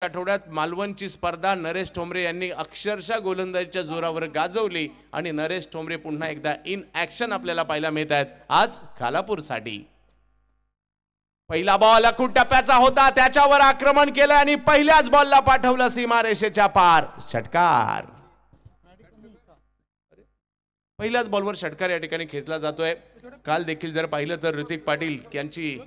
आठवड्यात मालवणची स्पर्धा नरेश ठोंबरे यांनी अक्षरशः गोलंदाजीच्या जोरावर गाजवली आणि नरेश ठोंबरे पुन्हा एकदा इन ऍक्शन आपल्याला पाहायला मिळत आहेत आज खालापूरसाठी. पहिला बॉल अखूट टप्प्याचा होता, त्याच्यावर आक्रमण केलं आणि पहिल्याच बॉलला पाठवलं सीमारेषेच्या पार. षटकार. पहिल्याच बॉलवर षटकार या ठिकाणी खेचला जातोय. काल देखील जर पाहिलं तर ऋतिक पाटील यांची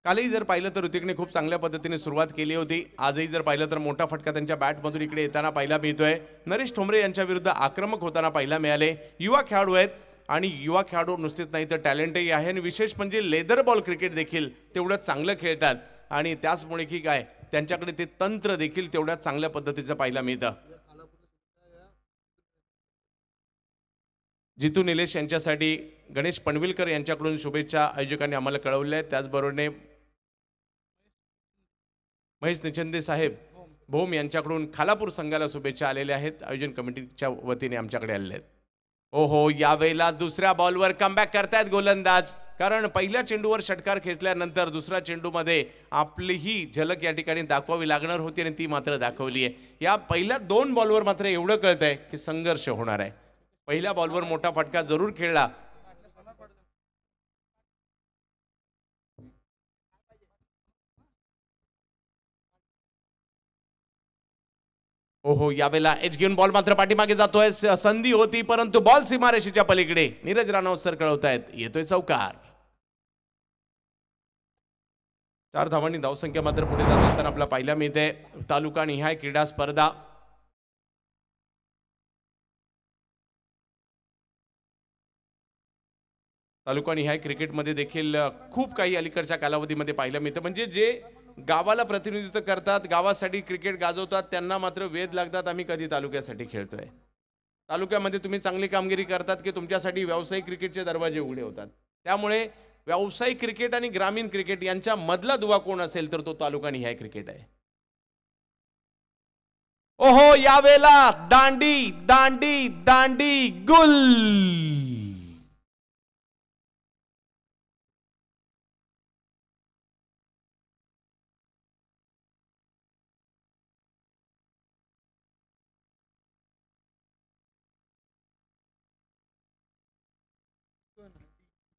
कालही जर पाहिलं तर ऋतिकने खूप चांगल्या पद्धतीने सुरुवात केली होती. आजही जर पाहिलं तर मोठा फटका त्यांच्या बॅटमधून इकडे येताना पाहायला मिळतोय. नरेश ठोंबरे यांच्या विरुद्ध आक्रमक होताना पाहायला मिळाले. युवा खेळाडू आहेत आणि युवा खेळाडू नुसतेच नाही तर टॅलेंटही आहे आणि विशेष म्हणजे लेदर बॉल क्रिकेट देखील तेवढं चांगलं खेळतात आणि त्याचमुळे की काय त्यांच्याकडे ते तंत्र देखील तेवढ्या चांगल्या पद्धतीचं पाहायला मिळतं. जितू निलेश यांच्यासाठी गणेश पनविलकर यांच्याकडून शुभेच्छा आयोजकांनी आम्हाला कळवल्या आहेत. त्याचबरोबरने महेश निचंदे साहेब भोम यांच्याकडून खालापूर संघाला शुभेच्छा आलेल्या आहेत. आयोजन कमिटीच्या वतीने आमच्याकडे आलेले आहेत. ओहो, यावेळेला दुसऱ्या बॉलवर कमबॅक करतायत गोलंदाज, कारण पहिल्या चेंडूवर षटकार खेचल्यानंतर दुसऱ्या चेंडूमध्ये आपलीही झलक या ठिकाणी दाखवावी लागणार होती आणि ती मात्र दाखवली आहे. या पहिल्या 2 बॉलवर मात्र एवढं कळतंय की संघर्ष होणार आहे. पहिल्या बॉलवर मोठा फटका जरूर खेळला. ओहो, यावेळेला एच घेऊन बॉल मात्र पाठीमागे जातोय. संधी होती परंतु बॉल सीमारेषेच्या पलीकडे. नीरज राणा सर कळवतायत येतोय चौकार. 4 धावांनी धावसंख्या मात्र पुढे जात असताना आपला पाहायला मिळते. तालुका निहाय क्रीडा स्पर्धा तालुका निहाय क्रिकेटमध्ये देखील खूप काही अलीकडच्या कालावधीमध्ये पाहायला मिळतं. म्हणजे जे गावाला प्रतिनिधित्व करतात, गावासाठी क्रिकेट गाजवतात, त्यांना मात्र वेध लागतात आम्ही कधी तालुक्यासाठी खेळतोय. तालुक्यामध्ये तुम्ही चांगली कामगिरी करतात की तुमच्यासाठी व्यावसायिक क्रिकेटचे दरवाजे उघडे होतात. त्यामुळे व्यावसायिक क्रिकेट आणि ग्रामीण क्रिकेट यांच्या मधला दुवा कोण असेल तर तो तालुका निहाय क्रिकेट आहे. ओहो, यावेळेला दांडी दांडी दांडी गुल.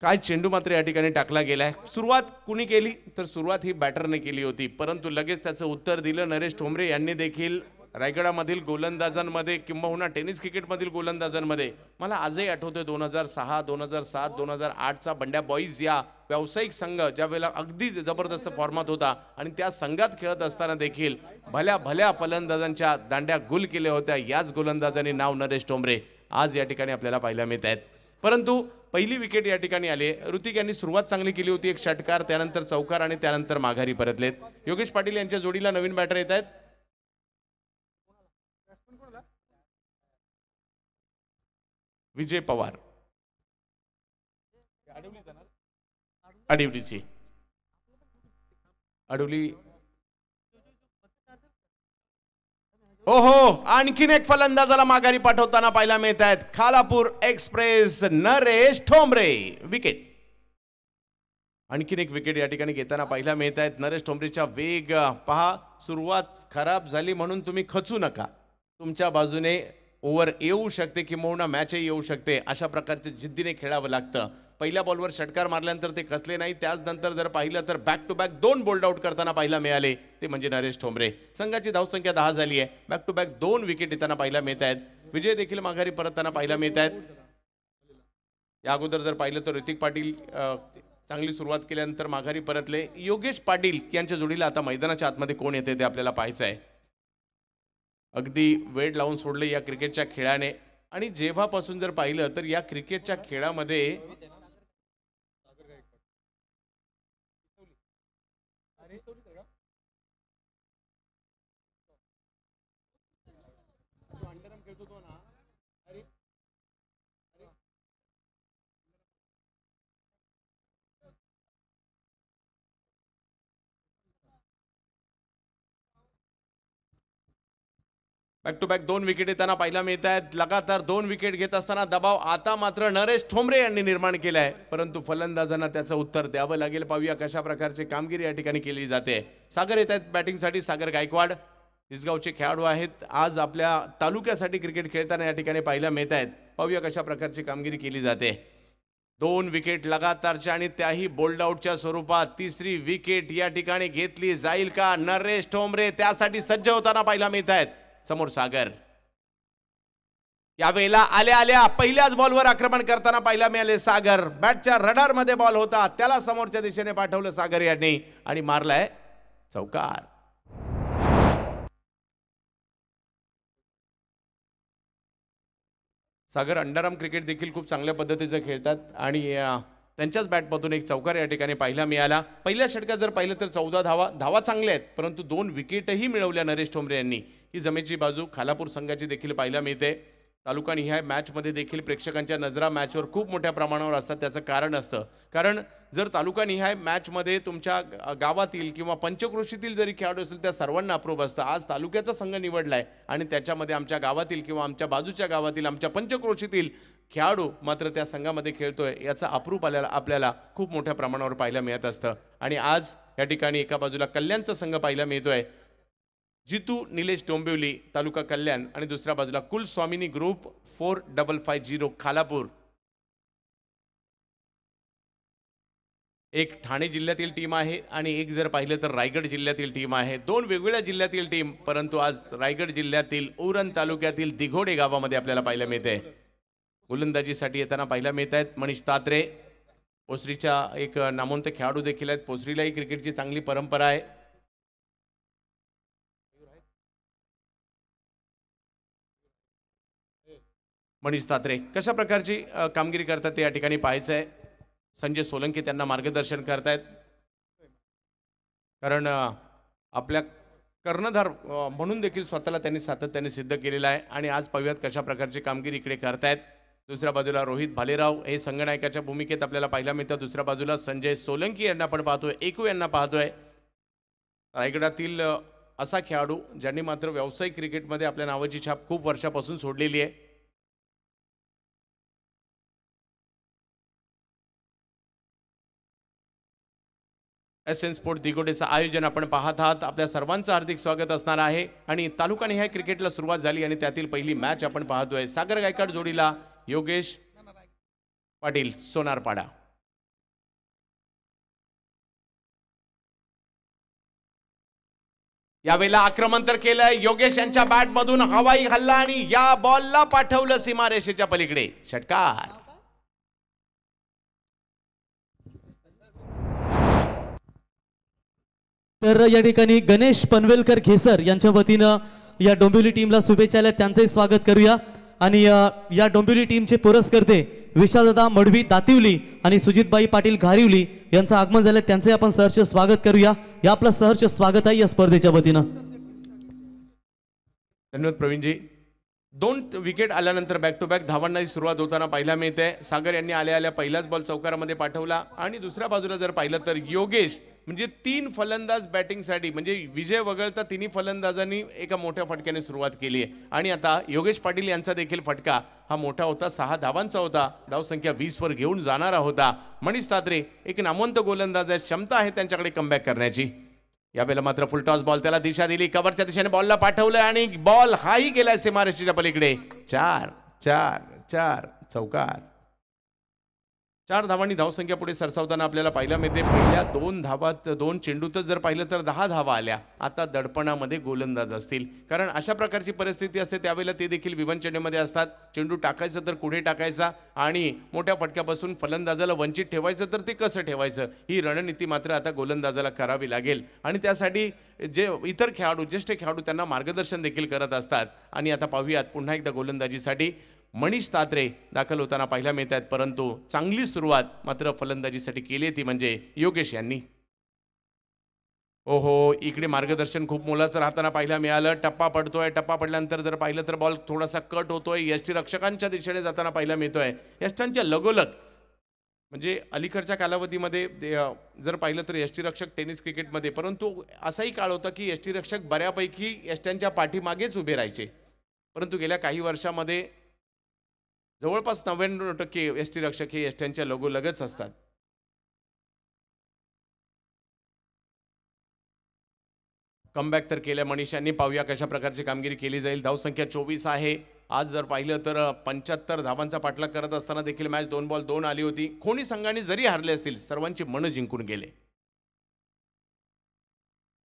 काय चेंडू मात्र या ठिकाणी टाकला गेलाय. सुरुवात कुणी केली तर सुरुवात ही बॅटरने केली होती, परंतु लगेच त्याचं उत्तर दिलं नरेश ठोंबरे यांनी देखील. रायगडामधील गोलंदाजांमध्ये किंबहुना टेनिस क्रिकेटमधील गोलंदाजांमध्ये मला आजही आठवतोय 2006, 2007, 2008चा बंड्या बॉईज या व्यावसायिक संघ ज्या वेळेला अगदी जबरदस्त फॉर्मात होता आणि त्या संघात खेळत असताना देखील भल्या भल्या फलंदाजांच्या दांड्या गुल केल्या होत्या. याच गोलंदाजांनी नाव नरेश ठोंबरे आज या ठिकाणी आपल्याला पाहायला मिळत आहेत. परंतु पहिली विकेट या ठिकाणी आली. ऋतिक यांनी सुरुवात चांगली केली होती, एक षटकार, त्यानंतर चौकार आणि त्यानंतर माघारी परतलेत. योगेश पाटील यांच्या जोडीला नवीन बॅटर येत आहेत. विजय पवार अडिवलीची अडवली. ओहो, आणखीन एक फलंदाजाला माघारी पाठवताना पाहायला मिळत आहेत. Khalapur Express Naresh Thombare wicket. आणखीन एक विकेट या ठिकाणी घेताना पाहायला मिळत आहेत. नरेश ठोंबरेचा वेग पहा. सुरुवात खराब झाली म्हणून तुम्ही खचू नका. तुमच्या बाजूने ओव्हर येऊ शकते किंवा मॅचही येऊ शकते. अशा प्रकारचे जिद्दीने खेळावं लागतं. पहिल्या बॉलवर षटकार मारल्यानंतर ते कसले नाही. त्याचनंतर जर पाहिलं तर back to back 2 bowled out करताना पाहायला मिळाले, ते म्हणजे नरेश ठोंबरे. संघाची धावसंख्या 10 झाली आहे. बॅक टू बॅक 2 विकेट येताना पाहायला मिळत आहेत. विजय देखील माघारी परतताना पाहायला मिळत आहेत. या अगोदर जर पाहिलं तर ऋतिक पाटील चांगली सुरुवात केल्यानंतर माघारी परतले. योगेश पाटील यांच्या जोडीला आता मैदानाच्या आतमध्ये कोण येते ते आपल्याला पाहायचं आहे. अगदी वेळ लावून सोडले या क्रिकेटच्या खेळाने. आणि जेव्हापासून जर पाहिलं तर या क्रिकेटच्या खेळामध्ये बॅक टू बॅक 2 विकेट येताना पाहायला मिळत आहेत. लगातार 2 विकेट घेत असताना दबाव आता मात्र नरेश ठोंबरे यांनी निर्माण केला आहे, परंतु फलंदाजांना त्याचं उत्तर द्यावं लागेल. पाहूया कशा प्रकारची कामगिरी या ठिकाणी केली जाते. सागर येत आहेत बॅटिंगसाठी. सागर गायकवाड इसगावचे खेळाडू आहेत. आज आपल्या तालुक्यासाठी क्रिकेट खेळताना या ठिकाणी पाहायला मिळत आहेत. पाहूया कशा प्रकारची कामगिरी केली जाते. 2 विकेट लगातारच्या आणि त्याही बोल्ड आउटच्या स्वरूपात. तिसरी विकेट या ठिकाणी घेतली जाईल का? नरेश ठोंबरे त्यासाठी सज्ज होताना पाहायला मिळत आहेत. समोर सागर यावेळेला आल्या आल्या पहिल्याच बॉलवर आक्रमण करताना पाहायला मिळाले. सागर बॅटच्या रडार मध्ये बॉल होता, त्याला समोरच्या दिशेने पाठवलं सागर यांनी आणि मारलाय चौकार. सागर अंडरआर्म क्रिकेट देखील खूप चांगल्या पद्धतीचं खेळतात आणि त्यांच्याच बॅटमधून एक चौकार या ठिकाणी पाहायला मिळाला. पहिल्या षटकात जर पाहिलं तर 14 धावा चांगल्या आहेत, परंतु 2 विकेटही मिळवल्या नरेश ठोंबरे यांनी. ही जमेची बाजू खालापूर संघाची देखील पाहायला मिळते. तालुका निहाय मॅचमध्ये देखील प्रेक्षकांच्या नजरा मॅचवर खूप मोठ्या प्रमाणावर असतात. त्याचं कारण असतं, कारण जर तालुका निहाय मॅचमध्ये तुमच्या गावातील किंवा पंचक्रोशीतील जरी खेळाडू असेल त्या सर्वांना अप्रूप असतं. आज तालुक्याचा संघ निवडलाय आणि त्याच्यामध्ये आमच्या गावातील किंवा आमच्या बाजूच्या गावातील आमच्या पंचक्रोशीतील खेळाडू मात्र त्या संघामध्ये खेळतोय याचा अप्रूप आपल्याला खूप मोठ्या प्रमाणावर पाहायला मिळत असतं. आणि आज या ठिकाणी एका बाजूला कल्याणचा संघ पाहायला मिळतोय, जितू निलेश डोंबिवली तालुका कल्याण, आणि दुसऱ्या बाजूला कुलस्वामिनी ग्रुप 4550 खालापूर. एक ठाणे जिल्ह्यातील टीम आहे आणि एक जर पाहिलं तर रायगड जिल्ह्यातील टीम आहे. 2 वेगवेगळ्या जिल्ह्यातील टीम, परंतु आज रायगड जिल्ह्यातील उरण तालुक्यातील दिघोडे गावामध्ये आपल्याला पाहायला मिळते. गोलंदाजीसाठी येताना पाहायला मिळत आहेत मनीष तात्रे. पोसरीच्या एक नामवंत खेळाडू देखील आहेत. पोसरीलाही क्रिकेटची चांगली परंपरा आहे. मनीष तात्रे कशा प्रकारची कामगिरी करतात ते या ठिकाणी पाहायचं आहे. संजय सोलंकी त्यांना मार्गदर्शन करतायत, कारण आपल्या कर्णधार म्हणून देखील स्वतःला त्यांनी सातत्याने सिद्ध केलेला आहे. आणि आज पाहूयात कशा प्रकारची कामगिरी इकडे करतायत. दुसऱ्या बाजूला रोहित भालेराव हे संघनायकाच्या भूमिकेत आपल्याला पाहायला मिळतं. दुसऱ्या बाजूला संजय सोलंकी यांना आपण पाहतोय, एकू यांना पाहतोय. रायगडातील असा खेळाडू ज्यांनी मात्र व्यावसायिक क्रिकेटमध्ये आपल्या नावाची छाप खूप वर्षापासून सोडलेली आहे. SN स्पोर्ट दिघोडेचं आयोजन आपण पाहत आहात. आपल्या सर्वांचं हार्दिक स्वागत असणार आहे. आणि तालुका निहाय क्रिकेटला सुरुवात झाली आणि त्यातील पहिली मॅच आपण पाहतोय. सागर गायकवाड जोडीला योगेश पाटील सोनारपाडा. यावेळेला आक्रमण तर केलंय योगेश यांच्या बॅटमधून हवाई हल्ला आणि या बॉलला पाठवलं सीमारेषेच्या पलीकडे. षटकार. तर या ठिकाणी गणेश पनवेलकर घेसर यांच्या वतीनं या डोंबिवली टीमला शुभेच्छा आल्या, त्यांचंही स्वागत करूया. आणि या डोंबिवली टीमचे पुरस्कर्ते विशालदादा मडवी दातिवली आणि सुजितबाई पाटील घारिवली यांचं आगमन झालं, त्यांचे आपण सहर्ष स्वागत करूया. या आपलं सहर्ष स्वागत आहे या स्पर्धेच्या वतीनं. धन्यवाद प्रवीणजी. 2 विकेट आल्यानंतर बॅक टू बॅक धावांना सुरुवात होताना पाहायला मिळते. सागर यांनी आल्या आल्या पहिलाच बॉल चौकारामध्ये पाठवला आणि दुसऱ्या बाजूला जर पाहिलं तर योगेश म्हणजे 3 फलंदाज बॅटिंगसाठी, म्हणजे विजय वगळता तिन्ही फलंदाजांनी एका मोठ्या फटक्याने सुरुवात केली आहे. आणि आता योगेश पाटील यांचा देखील फटका हा मोठा होता, 6 धावांचा होता. धावसंख्या 20 वर घेऊन जाणारा होता. मनीष तात्रे एक नामवंत गोलंदाज आहे, क्षमता आहे त्यांच्याकडे कमबॅक करण्याची. यावेळेला मात्र फुल टॉस बॉल त्याला दिशा दिली, कव्हरच्या दिशेने बॉलला पाठवलं आणि बॉल हाही गेलाय सीमारेषेच्या पलीकडे. 4 चौकार. 4 धावांनी धावसंख्या पुढे सरसावताना आपल्याला पाहायला मिळते. पहिल्या 2 धावात 2 चेंडूतच जर पाहिलं तर 10 धावा आल्या. आता दडपणामध्ये गोलंदाज असतील, कारण अशा प्रकारची परिस्थिती असते त्यावेळेला ते देखील विवन चेंडूमध्ये असतात. चेंडू टाकायचा तर पुढे टाकायचा आणि मोठ्या फटक्यापासून फलंदाजाला वंचित ठेवायचं तर ते कसं ठेवायचं, ही रणनीती मात्र आता गोलंदाजाला करावी लागेल. आणि त्यासाठी जे इतर खेळाडू, ज्येष्ठ खेळाडू त्यांना मार्गदर्शन देखील करत असतात. आणि आता पाहूयात पुन्हा एकदा गोलंदाजीसाठी मनीष तात्रे दाखल होताना पाहायला मिळत आहेत, परंतु चांगली सुरुवात मात्र फलंदाजीसाठी केली ती म्हणजे योगेश यांनी. ओहो, इकडे मार्गदर्शन खूप मोलाचं राहताना पाहायला मिळालं. टप्पा पडतोय, टप्पा पडल्यानंतर जर पाहिलं तर बॉल थोडासा कट होतोय, यष्टीरक्षकांच्या दिशेने जाताना पाहायला मिळतोय. यष्टांच्या लगोलग म्हणजे अलीकडच्या कालावधीमध्ये जर पाहिलं तर यष्टीरक्षक टेनिस क्रिकेटमध्ये, परंतु असाही काळ होता की यष्टीरक्षक बऱ्यापैकी यष्ट्यांच्या पाठीमागेच उभे राहायचे. परंतु गेल्या काही वर्षामध्ये जवळपास 99% यष्टीरक्षक हे यष्ट्यांच्या लगोलगच असतात. कमबॅक तर केल्या मनीषांनी. पाहूया कशा प्रकारची कामगिरी केली जाईल. धावसंख्या 24 आहे. आज जर पाहिलं तर 75 धावांचा पाठलाग करत असताना देखील मॅच 2 बॉल 2 आली होती. कोणी संघाने जरी हारले असतील सर्वांची मनं जिंकून गेले.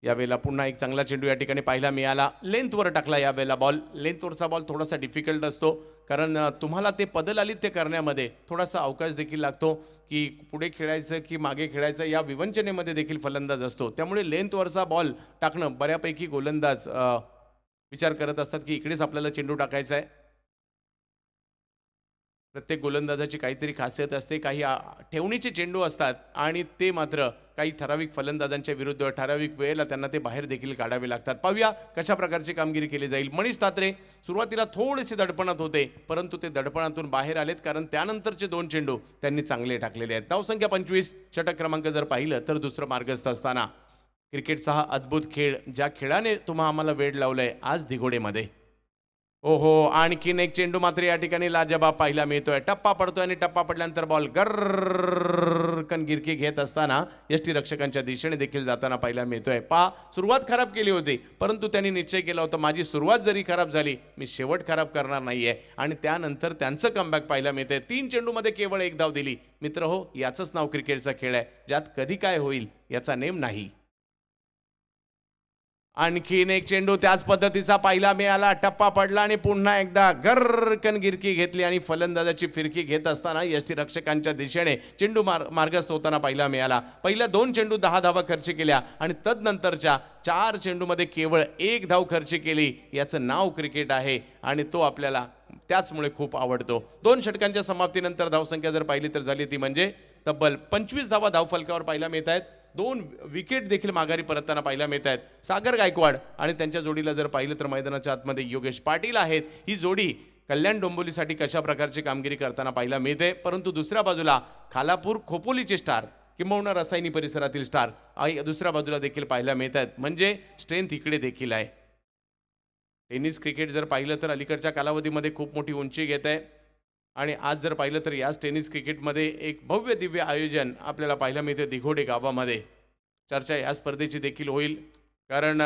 यावेळेला पुन्हा एक चांगला चेंडू या ठिकाणी पाहायला मिळाला. लेंथवर टाकला यावेळेला बॉल. लेंथवरचा बॉल थोडासा डिफिकल्ट असतो कारण तुम्हाला ते पदलालित्य करण्यामध्ये थोडासा अवकाश देखील लागतो की पुढे खेळायचं की मागे खेळायचं या विवंचनेमध्ये देखील फलंदाज असतो. त्यामुळे लेंथवरचा बॉल टाकणं बऱ्यापैकी गोलंदाज विचार करत असतात की इकडेच आपल्याला चेंडू टाकायचा आहे. प्रत्येक गोलंदाजाची काहीतरी खासियत असते. काही ठेवणीचे चेंडू असतात आणि ते मात्र काही ठराविक फलंदाजांच्या विरुद्ध ठराविक वेळेला त्यांना ते बाहेर देखील काढावे लागतात. पाहूया कशा प्रकारची कामगिरी केली जाईल. मनीष तात्रे सुरुवातीला थोडेसे दडपणात होते परंतु ते दडपणातून बाहेर आलेत कारण त्यानंतरचे 2 चेंडू त्यांनी चांगले टाकलेले आहेत. धावसंख्या 25. षटक क्रमांक जर पाहिलं तर दुसरं मार्गस्थ असताना क्रिकेटचा हा अद्भुत खेळ ज्या खेळाने आम्हाला वेळ लावलाय आज दिघोडेमध्ये. ओहो, आणखीन एक चेंडू मात्र या ठिकाणी लाजबाब पाहायला मिळतोय. टप्पा पडतोय आणि टप्पा पडल्यानंतर बॉल गरकन गिरकी घेत असताना यष्टीरक्षकांच्या दिशेने देखील जाताना पाहायला मिळतोय. सुरुवात खराब केली होती परंतु त्यांनी निश्चय केला होता माझी सुरुवात जरी खराब झाली मी शेवट खराब करणार नाहीये आणि त्यानंतर त्यांचं कमबॅक पाहायला मिळतंय. 3 चेंडूमध्ये केवळ 1 धाव दिली. मित्र हो, याचंच नाव क्रिकेटचा खेळ आहे ज्यात कधी काय होईल याचा नेम नाही. आणखीन एक चेंडू त्याच पद्धतीचा पाहिला मिळाला. टप्पा पडला आणि पुन्हा एकदा गरकन गिरकी घेतली आणि फलंदाजाची फिरकी घेत असताना यष्टीरक्षकांच्या दिशेने चेंडू मार्गस्थ होताना पाहिला मिळाला. पहिल्या 2 चेंडू 10 धावा खर्च केल्या आणि तदनंतरच्या 4 चेंडूमध्ये केवळ 1 धाव खर्च केली. याचं नाव क्रिकेट आहे आणि तो आपल्याला त्याचमुळे खूप आवडतो. 2 षटकांच्या समाप्तीनंतर धावसंख्या जर पाहिली तर झाली ती म्हणजे तब्बल 25 धावा धावफलकावर पाहायला मिळत आहेत. 2 विकेट देखील माघारी परतताना पाहायला मिळत आहेत. सागर गायकवाड आणि त्यांच्या जोडीला जर पाहिलं तर मैदानाच्या आतमध्ये योगेश पाटील आहेत. ही जोडी कल्याण डोंबिवलीसाठी कशा प्रकारची कामगिरी करताना पाहायला मिळते. परंतु दुसऱ्या बाजूला खालापूर खोपोलीचे स्टार किंबहुना रसायनी परिसरातील स्टार दुसऱ्या बाजूला देखील पाहायला मिळत आहेत. म्हणजे स्ट्रेंथ इकडे देखील आहे. टेनिस क्रिकेट जर पाहिलं तर अलीकडच्या कालावधीमध्ये खूप मोठी उंची घेत आहे आणि आज जर पाहिलं तर याच टेनिस क्रिकेटमध्ये एक भव्य दिव्य आयोजन आपल्याला पाहायला मिळते दिघोडे गावामध्ये. चर्चा या स्पर्धेची देखील होईल कारण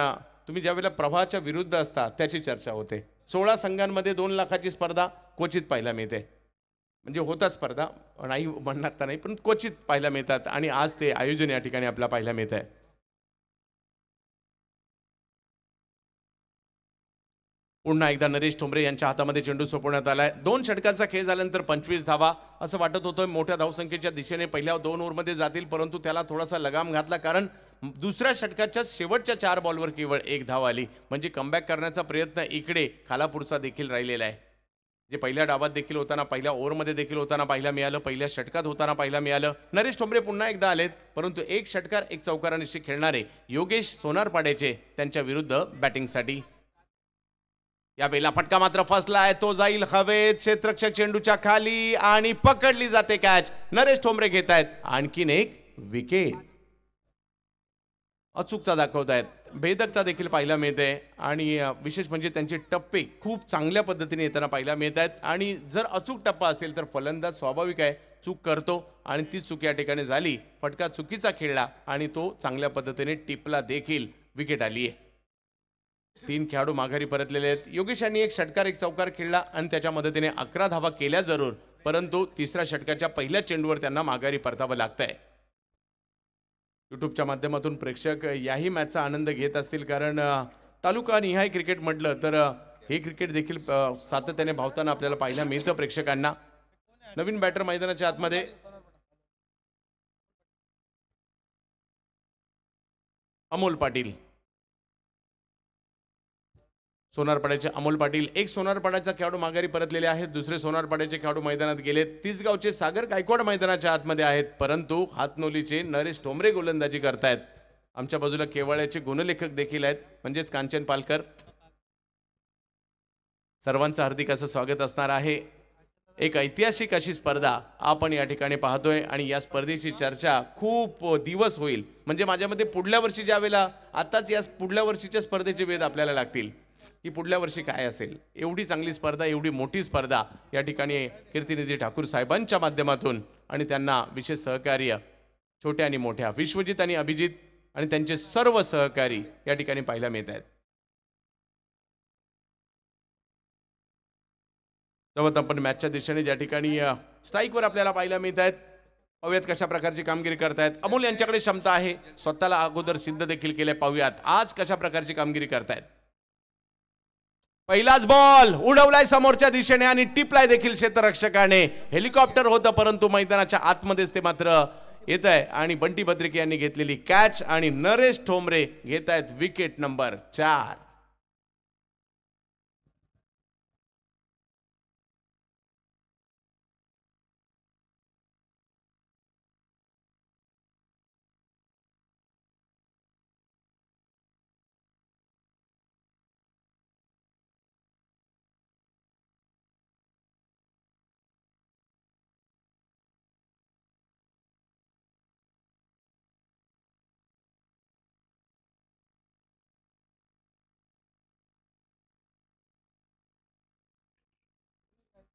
तुम्ही ज्यावेळेला प्रवाहाच्या विरुद्ध असता त्याची चर्चा होते. 16 संघांमध्ये 2 लाखाची स्पर्धा क्वचित पाहायला मिळते. म्हणजे होता स्पर्धा नाही म्हणणार तर नाही पण क्वचित पाहायला मिळतात आणि आज ते आयोजन या ठिकाणी आपल्याला पाहायला मिळत आहे. पुन्हा एकदा नरेश ठोंबरे यांच्या हातामध्ये चेंडू सोपवण्यात आलाय. 2 षटकांचा खेळ झाल्यानंतर 25 धावा असं वाटत होतं मोठ्या धावसंख्येच्या दिशेने पहिल्या 2 ओव्हरमध्ये जातील परंतु त्याला थोडासा लगाम घातला कारण दुसऱ्या षटकाच्या शेवटच्या 4 बॉलवर केवळ 1 धाव आली. म्हणजे कमबॅक करण्याचा प्रयत्न इकडे खालापूरचा देखील राहिलेला आहे. जे पहिल्या डावात देखील होताना पहिल्या ओव्हरमध्ये देखील होताना पाहायला मिळालं. पहिल्या षटकात होताना पाहायला मिळालं. नरेश ठोंबरे पुन्हा एकदा आलेत परंतु 1 षटकार 1 चौकारानिशी खेळणारे योगेश सोनारपाड्याचे त्यांच्या विरुद्ध बॅटिंगसाठी. यावेळेला फटका मात्र फसलाय. तो जाईल हवेत क्षेत्ररक्षक चेंडूच्या खाली आणि पकडली जाते कॅच. नरेश ठोंबरे घेत आहेत आणखीन एक विकेट. अचूकता दाखवत आहेत. भेदकता देखील पाहायला मिळते आणि विशेष म्हणजे त्यांचे टप्पे खूप चांगल्या पद्धतीने येताना पाहायला मिळत आहेत. आणि जर अचूक टप्पा असेल तर फलंदाज स्वाभाविक आहे चूक करतो आणि ती चूक या ठिकाणी झाली. फटका चुकीचा खेळला आणि तो चांगल्या पद्धतीने टिपला देखील. विकेट आली आहे. 3 खेळाडू माघारी परतलेले आहेत. योगेश यांनी 1 षटकार 1 चौकार खेळला आणि त्याच्या मदतीने 11 धावा केल्या जरूर परंतु तिसऱ्या षटकाच्या पहिल्या चेंडूवर त्यांना माघारी परतावं लागतंय. यूट्यूबच्या माध्यमातून प्रेक्षक याही मॅचचा आनंद घेत असतील कारण तालुका निहाय क्रिकेट म्हटलं तर हे क्रिकेट देखील सातत्याने धावताना आपल्याला पाहायला मिळतं प्रेक्षकांना. नवीन बॅटर मैदानाच्या आतमध्ये अमोल पाटील. सोनारपाड्याचे अमोल पाटील. 1 सोनारपाड्याचा खेळाडू माघारी परतलेले आहेत. दुसरे सोनारपाड्याचे खेळाडू मैदानात गेलेत. तिसगावचे सागर गायकवाड मैदानाच्या आतमध्ये आहेत परंतु हातनोलीचे नरेश ठोंबरे गोलंदाजी करतायत. आमच्या बाजूला केवळ्याचे गुणलेखक देखील आहेत म्हणजेच कांचन पालकर. सर्वांचं हार्दिक असं स्वागत असणार आहे. एक ऐतिहासिक अशी स्पर्धा आपण या ठिकाणी पाहतोय आणि या स्पर्धेची चर्चा खूप दिवस होईल. म्हणजे माझ्या मते पुढल्या वर्षी ज्यावेळेला आताच या पुढल्या वर्षीच्या स्पर्धेचे वेध आपल्याला लागतील की पुढल्या वर्षी काय असेल. एवढी चांगली स्पर्धा, एवढी मोठी स्पर्धा या ठिकाणी कीर्तिनिधी ठाकूर साहेबांच्या माध्यमातून आणि त्यांना विशेष सहकार्य छोट्या आणि मोठ्या विश्वजित आणि अभिजित आणि त्यांचे सर्व सहकारी या ठिकाणी पाहायला मिळत आहेत. सोबत आपण मॅचच्या दिशेने ज्या ठिकाणी स्ट्राईकवर आपल्याला पाहायला मिळत आहेत. पाहूयात कशा प्रकारची कामगिरी करतायत. अमोल यांच्याकडे क्षमता आहे, स्वतःला अगोदर सिद्ध देखील केले. पाहूयात आज कशा प्रकारची कामगिरी करतायत. पहिलाच बॉल उडवलाय समोरच्या दिशेने आणि टिपलाय देखील क्षेत्ररक्षकाने. हेलिकॉप्टर होतं परंतु मैदानाच्या आतमध्येच ते मात्र येत आहे आणि बंटी बद्रिके यांनी घेतलेली कॅच आणि नरेश ठोंबरे घेत आहेत विकेट नंबर 4.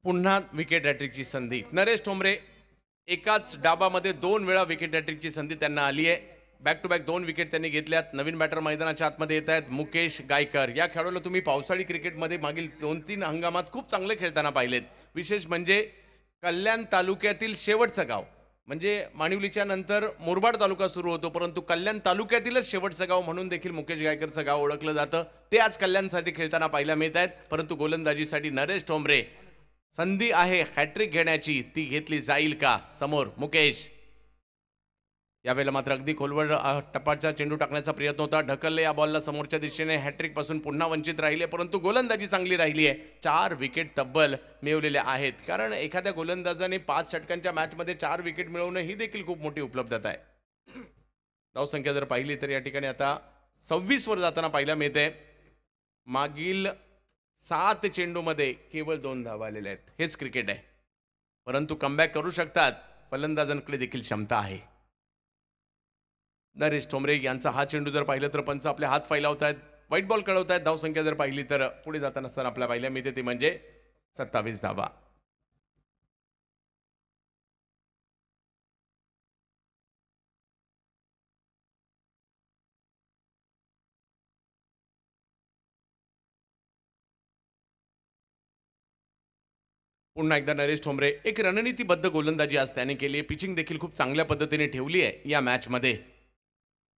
पुन्हा विकेट हॅट्रिकची संधी. नरेश ठोंबरे एकाच डाबामध्ये 2 वेळा विकेट हॅट्रिकची संधी त्यांना आली आहे. बॅक टू बॅक 2 विकेट त्यांनी घेतल्यात. नवीन बॅटर मैदानाच्या आतमध्ये येत आहेत मुकेश गायकर. या खेळाडूला तुम्ही पावसाळी क्रिकेटमध्ये मागील 2-3 हंगामात खूप चांगले खेळताना पाहिलेत. विशेष म्हणजे कल्याण तालुक्यातील शेवटचं गाव म्हणजे माणिवलीच्या नंतर मुरबाड तालुका सुरू होतो परंतु कल्याण तालुक्यातीलच शेवटचं गाव म्हणून देखील मुकेश गायकरचं गाव ओळखलं जातं. ते आज कल्याणसाठी खेळताना पाहायला मिळत आहेत. परंतु गोलंदाजीसाठी नरेश ठोंबरे संधी आहे हॅट्रिक घेण्याची, ती घेतली जाईल का. समोर मुकेश. यावेळेला मात्र अगदी खोलवर टप्पाचा चेंडू टाकण्याचा प्रयत्न होता. ढकलले या बॉलला समोरच्या दिशेने. हॅट्रिक पासून पुन्हा वंचित राहिले परंतु गोलंदाजी चांगली राहिली आहे. 4 विकेट तब्बल मिळवलेल्या आहेत. कारण एखाद्या गोलंदाजाने 5 षटकांच्या मॅचमध्ये 4 विकेट मिळवणं ही देखील खूप मोठी उपलब्धता आहे. धावसंख्या जर पाहिली तर या ठिकाणी आता 26 वर जाताना पाहायला मिळते. मागील 7 चेंडूमध्ये केवळ 2 धावा आलेल्या आहेत. हेच क्रिकेट आहे. परंतु कमबॅक करू शकतात. फलंदाजांकडे देखील क्षमता आहे. नरेश ठोंबरे यांचा हा चेंडू जर पाहिलं तर पंच आपले हात फैलावत आहेत, व्हाईट बॉल कळवत आहेत. धावसंख्या जर पाहिली तर पुढे जाताना असताना आपल्या पाहिल्या मिळते ती म्हणजे 27 धावा. पुन्हा एकदा नरेश ठोंबरे. एक रणनीतीबद्ध गोलंदाजी आज त्याने केली. पिचिंग देखील खूप चांगल्या पद्धतीने ठेवली आहे या मॅचमध्ये.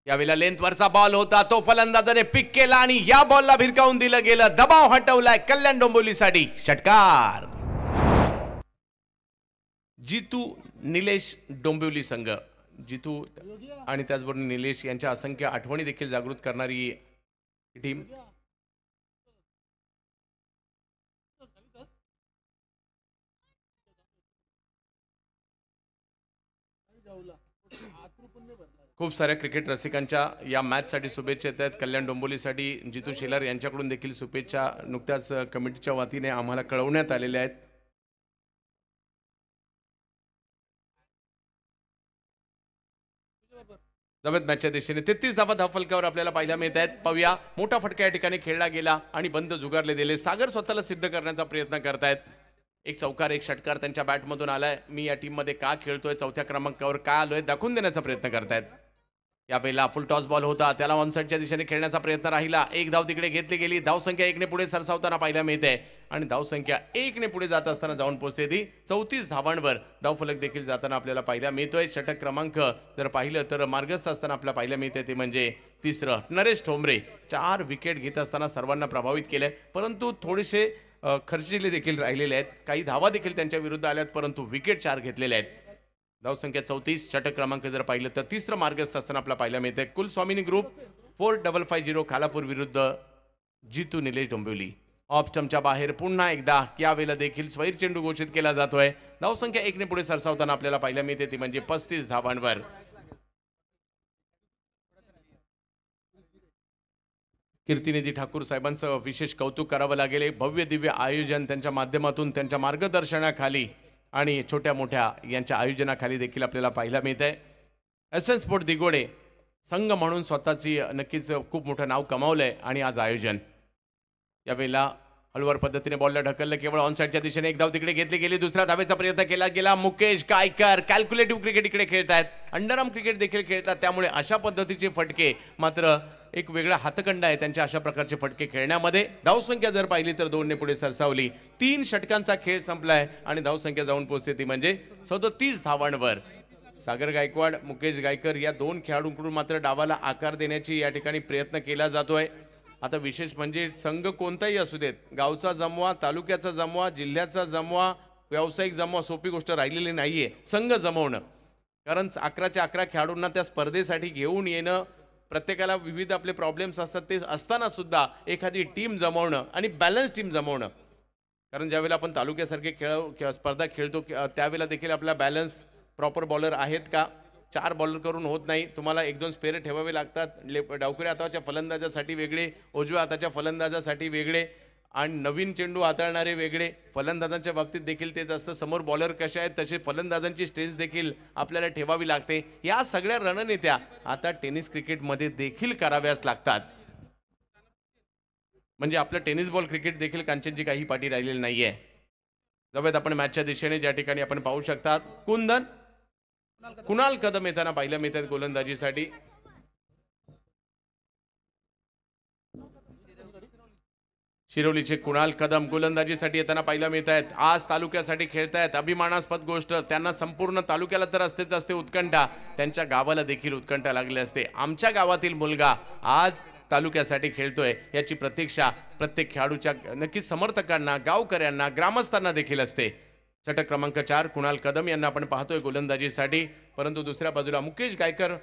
यावेळेला लेंथवरचा बॉल होता, तो फलंदाजाने पिक केला आणि या बॉलला भिरकावून दिलं गेलं. दबाव हटवलाय कल्याण डोंबिवलीसाठी. षटकार. जितू निलेश डोंबिवली संघ. जितू आणि त्याचबरोबर निलेश यांच्या असंख्य आठवणी देखील जागृत करणारी टीम. खूप साऱ्या क्रिकेट रसिकांच्या या मॅचसाठी शुभेच्छा येत आहेत. कल्याण डोंबिवलीसाठी जितू शेलार यांच्याकडून देखील शुभेच्छा नुकत्याच कमिटीच्या वतीने आम्हाला कळवण्यात आलेल्या आहेत. जवळ मॅचच्या दिशेने 33 धावा धावफलकावर आपल्याला पाहायला मिळत आहेत. पाहूया मोठा फटका या ठिकाणी खेळला गेला आणि बंद जुगारले दिले. सागर स्वतःला सिद्ध करण्याचा प्रयत्न करतायत. एक चौकार एक षटकार त्यांच्या बॅटमधून आलाय. मी या टीममध्ये का खेळतोय, चौथ्या क्रमांकावर का आलोय दाखवून देण्याचा प्रयत्न करतायत. यावेळेला फुल टॉस बॉल होता, त्याला ऑनसाईडच्या दिशेने खेळण्याचा प्रयत्न राहिला. एक धाव तिकडे घेतली गेली. धावसंख्या 1 ने पुढे सरसावताना पाहायला मिळते आणि धावसंख्या 1 ने पुढे जात असताना जाऊन पोहोचते ती 34 धावांवर. धावफलक देखील जाताना आपल्याला पाहायला मिळतोय. षटक क्रमांक जर पाहिलं तर मार्गस्थ असताना आपल्याला पाहायला मिळते ते म्हणजे 3रं. नरेश ठोंबरे 4 विकेट घेत असताना सर्वांना प्रभावित केले परंतु थोडेसे खर्चिले देखील राहिलेले आहेत. काही धावा देखील त्यांच्या विरुद्ध आल्यात परंतु विकेट 4 घेतलेले आहेत. धावसंख्या 34. षटक क्रमांक जर पाहिलं तर 3रं मार्गस्थ असताना आपल्याला पाहायला मिळते. कुलस्वामिनी ग्रुप 4550 खालापूर विरुद्ध जितू निलेश डोंबिवली. ऑफ स्टंपच्या बाहेर पुन्हा एकदा यावेळेला देखील स्वैर चेंडू घोषित केला जातोय. धावसंख्या 1 ने पुढे सरसावताना आपल्याला पाहायला मिळते ती म्हणजे 35 धावांवर. कीर्तिनिधी ठाकूर साहेबांचं विशेष कौतुक करावं लागेल. भव्य दिव्य आयोजन त्यांच्या माध्यमातून त्यांच्या मार्गदर्शनाखाली आणि छोट्या मोठ्या यांच्या आयोजनाखाली देखील आपल्याला पाहायला मिळत आहे. एसएन स्पोर्ट दिगोडे संघ म्हणून स्वतःची नक्कीच खूप मोठं नाव कमावलंय आणि आज आयोजन यावेळेला हळूवार पद्धतीने बॉलला ढकललं, केवळ ऑन साईडच्या दिशेने एक धाव तिकडे घेतली गेली, दुसऱ्या धावेचा प्रयत्न केला गेला. मुकेश गायकर कॅल्क्युलेटिव्ह क्रिकेट इकडे खेळतायत, अंडरआर्म क्रिकेट देखील खेळतात, त्यामुळे अशा पद्धतीचे फटके मात्र एक वेगळा हातखंड आहे त्यांच्या अशा प्रकारचे फटके खेळण्यामध्ये. धावसंख्या जर पाहिली तर 2 ने पुढे सरसावली. 3 षटकांचा खेळ संपलाय आणि धावसंख्या जाऊन पोहोचते ती म्हणजे 37 धावांवर. सागर गायकवाड, मुकेश गायकर या 2 खेळाडूंकडून मात्र डावाला आकार देण्याची या ठिकाणी प्रयत्न केला जातोय. आता विशेष म्हणजे संघ कोणताही असू देत, गावचा जमवा, तालुक्याचा जमवा, जिल्ह्याचा जमवा, व्यावसायिक जमवा, सोपी गोष्ट राहिलेली नाहीये संघ जमवणं. कारण 11च्या 11 खेळाडूंना त्या स्पर्धेसाठी घेऊन येणं, प्रत्येकाला विविध आपले प्रॉब्लेम्स असतात, ते असताना सुद्धा एखादी टीम जमवणं आणि बॅलन्स टीम जमवणं. कारण ज्यावेळेला आपण तालुक्यासारखे स्पर्धा खेळतो त्यावेळेला देखील आपला बॅलन्स प्रॉपर बॉलर आहेत का, 4 बॉलर करून होत नाही, तुम्हाला 1-2 स्पेअर ठेवावे लागतात. डावखुऱ्या हाताच्या फलंदाजासाठी वेगळे, उजव्या हाताच्या फलंदाजासाठी वेगळे आणि नवीन चेंडू हाताळणारे वेगळे. फलंदाजांच्या बाबतीत देखील तेच असतं, समोर बॉलर कसे आहेत तसे फलंदाजांची स्ट्रेंथ देखील आपल्याला ठेवावी लागते. या सगळ्या रणनीत्या आता टेनिस क्रिकेटमध्ये देखील कराव्याच लागतात. म्हणजे आपलं टेनिस बॉल क्रिकेट देखील कांचनची काही पाठी राहिलेली नाहीये. जाऊयात आपण मॅचच्या दिशेने, ज्या ठिकाणी आपण पाहू शकतात कुणाल कदम येताना पाहायला मिळतात गोलंदाजीसाठी. शिरोलीचे कुणाल कदम गोलंदाजीसाठी येताना पाहायला मिळत आहेत. आज तालुक्यासाठी खेळतायत, अभिमानास्पद गोष्ट. त्यांना संपूर्ण तालुक्याला तर असतेच असते उत्कंठा, त्यांच्या गावाला देखील उत्कंठा लागली असते. आमच्या गावातील मुलगा आज तालुक्यासाठी खेळतोय याची प्रतीक्षा प्रत्येक खेळाडूच्या नक्कीच समर्थकांना, गावकऱ्यांना, ग्रामस्थांना देखील असते. षटक क्रमांक 4 कुणाल कदम यांना आपण पाहतोय गोलंदाजीसाठी. परंतु दुसऱ्या बाजूला मुकेश गायकर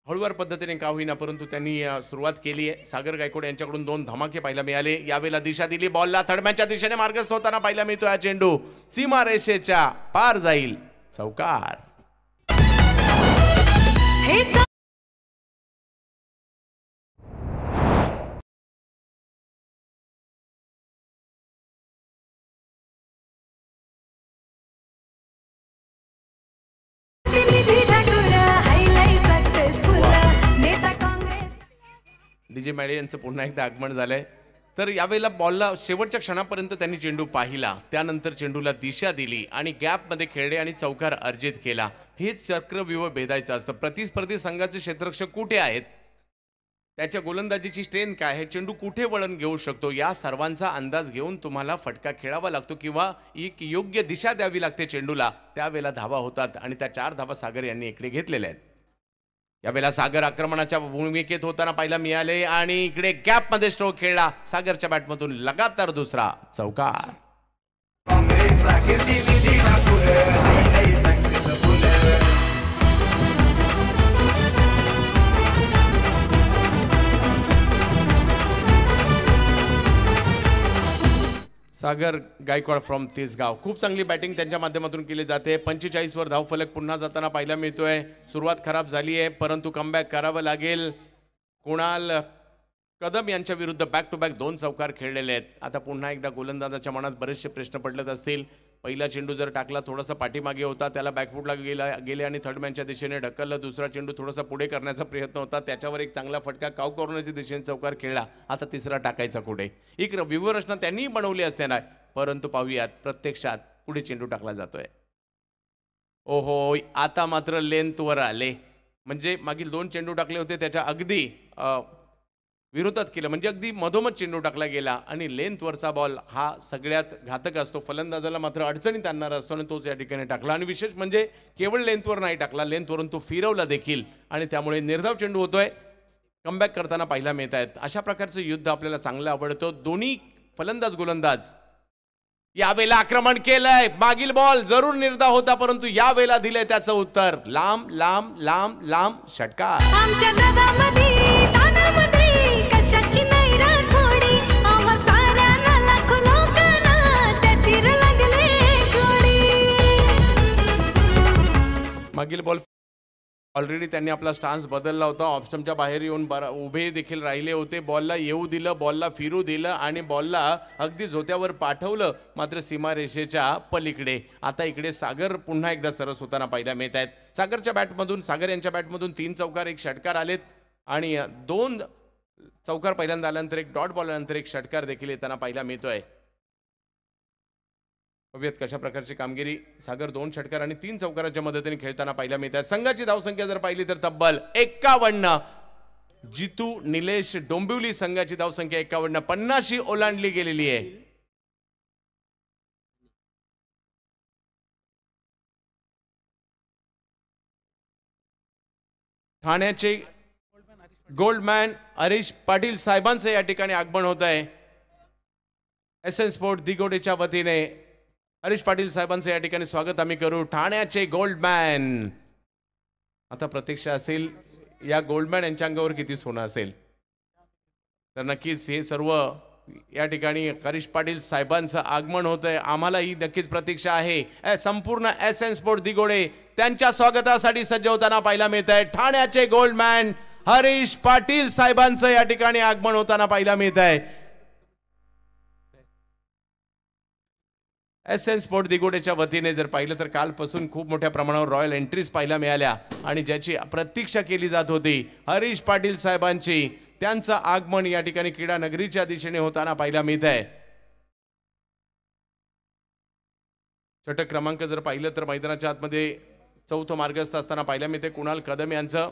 हळूवार पद्धतीने का होईना परंतु त्यांनी सुरुवात केली आहे. सागर गायकवाड यांच्याकडून 2 धमाके पाहायला मिळाले. यावेळेला दिशा दिली बॉलला, थर्डमॅनच्या दिशेने मार्गस्थ होताना पाहायला मिळतो. हा चेंडू सीमारेषेच्या पार जाईल, चौकार. डीजे मॅडे यांचं पुन्हा एकदा आगमन झालंय. तर यावेळेला बॉलला शेवटच्या क्षणापर्यंत त्यांनी चेंडू पाहिला, त्यानंतर चेंडूला दिशा दिली आणि गॅपमध्ये खेळले आणि चौकार अर्जित केला. हेच चक्रव्यूह भेदायचं असतं. प्रतिस्पर्धी संघाचे क्षेत्ररक्षक कुठे आहेत, त्याच्या गोलंदाजीची स्ट्रेंथ काय आहे, चेंडू कुठे वळण घेऊ शकतो, या सर्वांचा अंदाज घेऊन तुम्हाला फटका खेळावा लागतो किंवा एक योग्य दिशा द्यावी लागते चेंडूला. त्यावेळेला धावा होतात आणि त्या 4 धावा सागर यांनी इकडे घेतलेल्या आहेत. यावेळेला सागर आक्रमणाच्या भूमिकेत होताना पाहायला मिळाले आणि इकडे गॅप मध्ये स्ट्रोक खेळला. सागरच्या बॅटमधून लगातार दुसरा चौकार. सागर गायकवाड फ्रॉम तिसगाव, खूप चांगली बॅटिंग त्यांच्या माध्यमातून केली जाते. 45 वर धावफलक पुन्हा जाताना पाहायला मिळतोय. सुरुवात खराब झाली आहे परंतु कमबॅक करावं लागेल. कुणाल कदम यांच्या विरुद्ध बॅक टू बॅक 2 चौकार खेळलेले आहेत. आता पुन्हा एकदा गोलंदाजाच्या मनात बरेचसे प्रश्न पडलेत असतील. पहिला चेंडू जर टाकला थोडासा पाठीमागे होता, त्याला बॅकफुटला गेले आणि थर्डमॅनच्या दिशेने ढकललं. दुसरा चेंडू थोडासा पुढे करण्याचा प्रयत्न होता, त्याच्यावर एक चांगला फटका काव कॉर्नरच्या दिशेने चौकार खेळला. आता तिसरा टाकायचा कुठे, एक व्यूहरचना त्यांनी बनवली असताना, परंतु पाहूयात प्रत्यक्षात पुढे चेंडू टाकला जातोय. ओहो, आता मात्र लेंथवर आले. म्हणजे मागील 2 चेंडू टाकले होते त्याच्या अगदी विरोधात केलं, म्हणजे अगदी मधोमध चेंडू टाकला गेला आणि लेंथवरचा बॉल हा सगळ्यात घातक असतो. फलंदाजाला मात्र अडचणीत आणणारा असतो आणि तोच या ठिकाणी टाकला. आणि विशेष म्हणजे केवळ लेंथवर नाही टाकला, लेंथवरून तो फिरवला देखील आणि त्यामुळे निर्धाव चेंडू होतोय. कमबॅक करताना पाहायला मिळत आहेत. अशा प्रकारचं युद्ध आपल्याला चांगलं आवडतं. दोन्ही फलंदाज गोलंदाज यावेळेला आक्रमण केलंय. मागील बॉल जरूर निर्धाव होता परंतु यावेळेला दिलंय त्याचं उत्तर. लांब लांब लांब लांब षटकार. मागील बॉल ऑलरेडी त्यांनी आपला स्टान्स बदलला होता. ऑप्शनच्या बाहेर येऊन उभे देखील राहिले होते. बॉलला येऊ दिलं, बॉलला फिरू दिलं आणि बॉलला अगदी झोत्यावर पाठवलं, मात्र सीमारेषेच्या पलीकडे. आता इकडे सागर पुन्हा एकदा सरस होताना पाहायला मिळत आहेत. सागर यांच्या बॅटमधून 3 चौकार 1 षटकार आलेत आणि 2 चौकार पहिल्यांदा आल्यानंतर एक डॉट बॉल आल्यानंतर एक षटकार देखील येताना पाहायला मिळतोय. बघूयात कशा प्रकारची कामगिरी सागर 2 षटकार आणि 3 चौकाराच्या मदतीने खेळताना पाहायला मिळतात. संघाची धावसंख्या जर पाहिली तर तब्बल 51. जितू निलेश डोंबिवली संघाची धावसंख्या 51, 50 ओलांडली गेलेली आहे. ठाण्याचे गोल्डमॅन हरीश पाटील साहेबांचं या ठिकाणी आगमन होत आहे. SN स्पोर्ट दिगोडेच्या वतीने हरीश पाटील साहेबांचं या ठिकाणी स्वागत आम्ही करू. ठाण्याचे गोल्डमॅन. आता प्रतीक्षा असेल या गोल्डमॅन यांच्या अंगावर किती सोनं असेल, तर नक्कीच हे सर्व या ठिकाणी हरीश पाटील साहेबांचं आगमन होत आहे. आम्हालाही नक्कीच प्रतीक्षा आहे. संपूर्ण SN स्पोर्ट दिगोडे त्यांच्या स्वागतासाठी सज्ज होताना पाहायला मिळत आहे. ठाण्याचे गोल्डमॅन हरीश पाटील साहेबांचं या ठिकाणी आगमन होताना पाहायला मिळत आहे. SN स्पोर्ट दिगोडेच्या वतीने जर पाहिलं तर कालपासून खूप मोठ्या प्रमाणावर रॉयल एंट्रीज पाहायला मिळाल्या आणि ज्याची प्रतीक्षा केली जात होती हरीश पाटील साहेबांची, त्यांचं आगमन या ठिकाणी क्रीडा नगरीच्या दिशेने होताना पाहायला मिळत आहे. षटक क्रमांक जर पाहिलं तर मैदानाच्या आतमध्ये चौथं मार्गस्थ असताना पाहायला मिळते कुणाल कदम यांचं.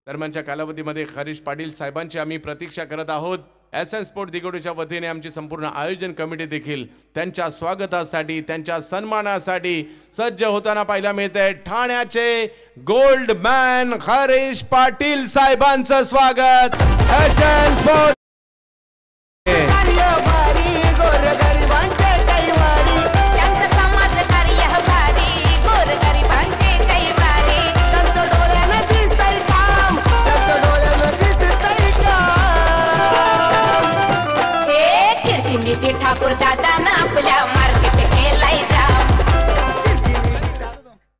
दरम्यानच्या कालावधीमध्ये हरीश पाटील साहेबांची आम्ही प्रतीक्षा करत आहोत. SN स्पोर्ट दिगोडेच्या वतीने आमची संपूर्ण आयोजन कमिटी देखील त्यांच्या स्वागतासाठी, त्यांच्या सन्मानासाठी सज्ज होताना पाहायला मिळते. ठाण्याचे गोल्डमॅन हरीश पाटील साहेबांचं स्वागत SN स्पोर्ट. ठाकूर दादा आपल्या मार्केट केलाय जाम.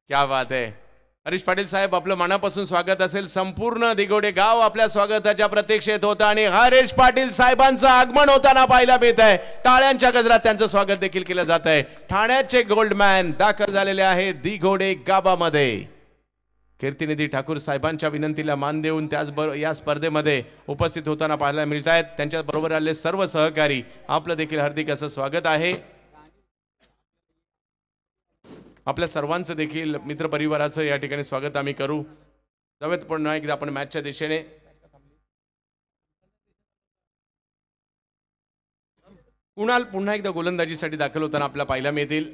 क्या बात आहे. हरीश पाटील साहेब आपलं मनापासून स्वागत असेल. संपूर्ण दिगोडे गाव आपल्या स्वागताच्या प्रतीक्षेत होतं आणि हरीश पाटील साहेबांचं आगमन होताना पाहायला मिळत आहे. टाळ्यांच्या गजरात त्यांचं स्वागत देखील केलं जात आहे. ठाण्याचे गोल्डमॅन दाखल झालेले आहेत दिगोडे गावामध्ये. कीर्तिनिधी ठाकूर साहेबांच्या विनंतीला मान देऊन त्याचबरोबर या स्पर्धेमध्ये उपस्थित होताना पाहायला मिळत आहेत. त्यांच्या बरोबर आलेले सर्व सहकारी आपलं देखील हार्दिक असं स्वागत आहे. आपल्या सर्वांचं देखील मित्रपरिवाराचं या ठिकाणी स्वागत आम्ही करू. जाऊयात पुन्हा एकदा आपण मॅचच्या दिशेने. कुणाल पुन्हा एकदा गोलंदाजीसाठी दाखल होताना आपल्याला पाहायला मिळतील.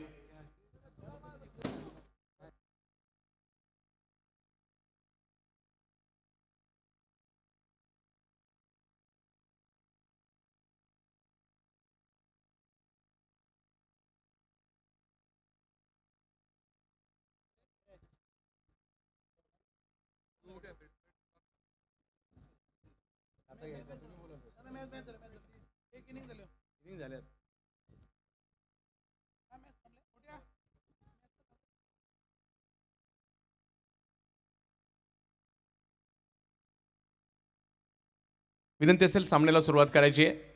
विनंती असेल सामन्याला सुरुवात करायची आहे.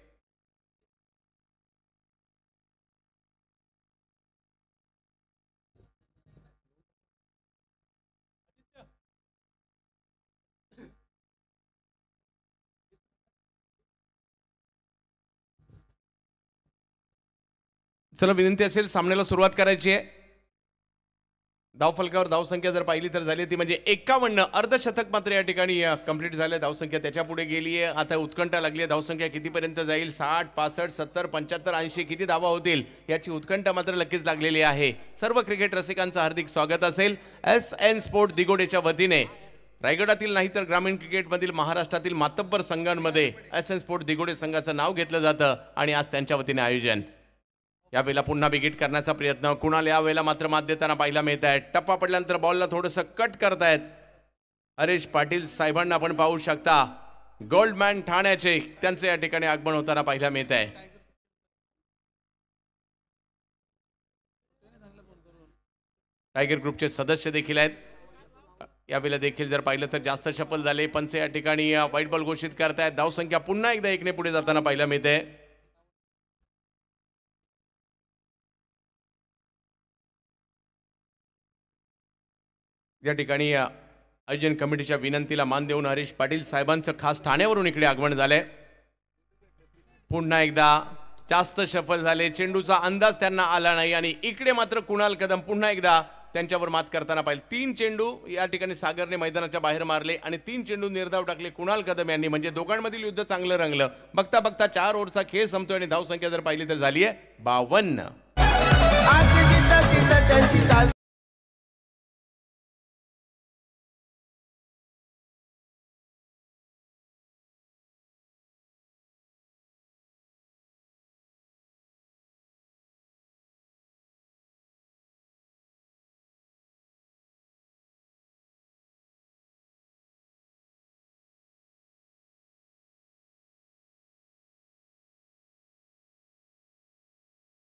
चला विनंती असेल सामन्याला सुरुवात करायची आहे. धावफलकावर धावसंख्या जर पाहिली तर झाली ती म्हणजे 51. अर्धशतक मात्र या ठिकाणी कंप्लीट झाले. धावसंख्या त्याच्या पुढे गेली आहे. आता उत्कंठा लागली आहे. धावसंख्या कितीपर्यंत जाईल, 60, 65, 70, 75, 80 किती धावा होतील याची उत्कंठा मात्र नक्कीच लागलेली आहे. सर्व क्रिकेट रसिकांचं हार्दिक स्वागत असेल. SN स्पोर्ट दिगोडेच्या वतीने रायगडातील नाही तर ग्रामीण क्रिकेटमधील महाराष्ट्रातील मातब्बर संघांमध्ये SN स्पोर्ट दिगोडे संघाचं नाव घेतलं जातं आणि आज त्यांच्या वतीने आयोजन. यावेळेला पुन्हा विकेट करण्याचा प्रयत्न कुणाल यावेळेला मात्र मात देताना पाहायला मिळत आहे. टप्पा पडल्यानंतर बॉलला थोडंसं कट करतायत हरीश पाटील साहेबांना आपण पाहू शकता. गोल्डमॅन ठाण्याचे त्यांचे या ठिकाणी आगमन होताना पाहायला मिळत आहे. टायगर ग्रुपचे सदस्य देखील आहेत. यावेळेला देखील जर पाहिलं तर जास्त शफल झाले. पंच या ठिकाणी व्हाईट बॉल घोषित करतायत. धावसंख्या पुन्हा एकदा 1 ने पुढे जाताना पाहायला मिळते. या ठिकाणी आयोजन कमिटीच्या विनंतीला मान देऊन हरीश पाटील साहेबांचं खास ठाण्यावरून इकडे आगमन झालंय. पुन्हा एकदा जास्त सफल झाले, चेंडूचा अंदाज त्यांना आला नाही आणि इकडे मात्र कुणाल कदम पुन्हा एकदा त्यांच्यावर मात करताना पाहिजे. 3 चेंडू या ठिकाणी सागरने मैदानाच्या बाहेर मारले आणि 3 चेंडू निर्धाव टाकले कुणाल कदम यांनी. म्हणजे दोघांमधील युद्ध चांगलं रंगलं. बघता बघता 4 ओव्हरचा खेळ संपतोय आणि धावसंख्या जर पाहिली तर झाली आहे 52.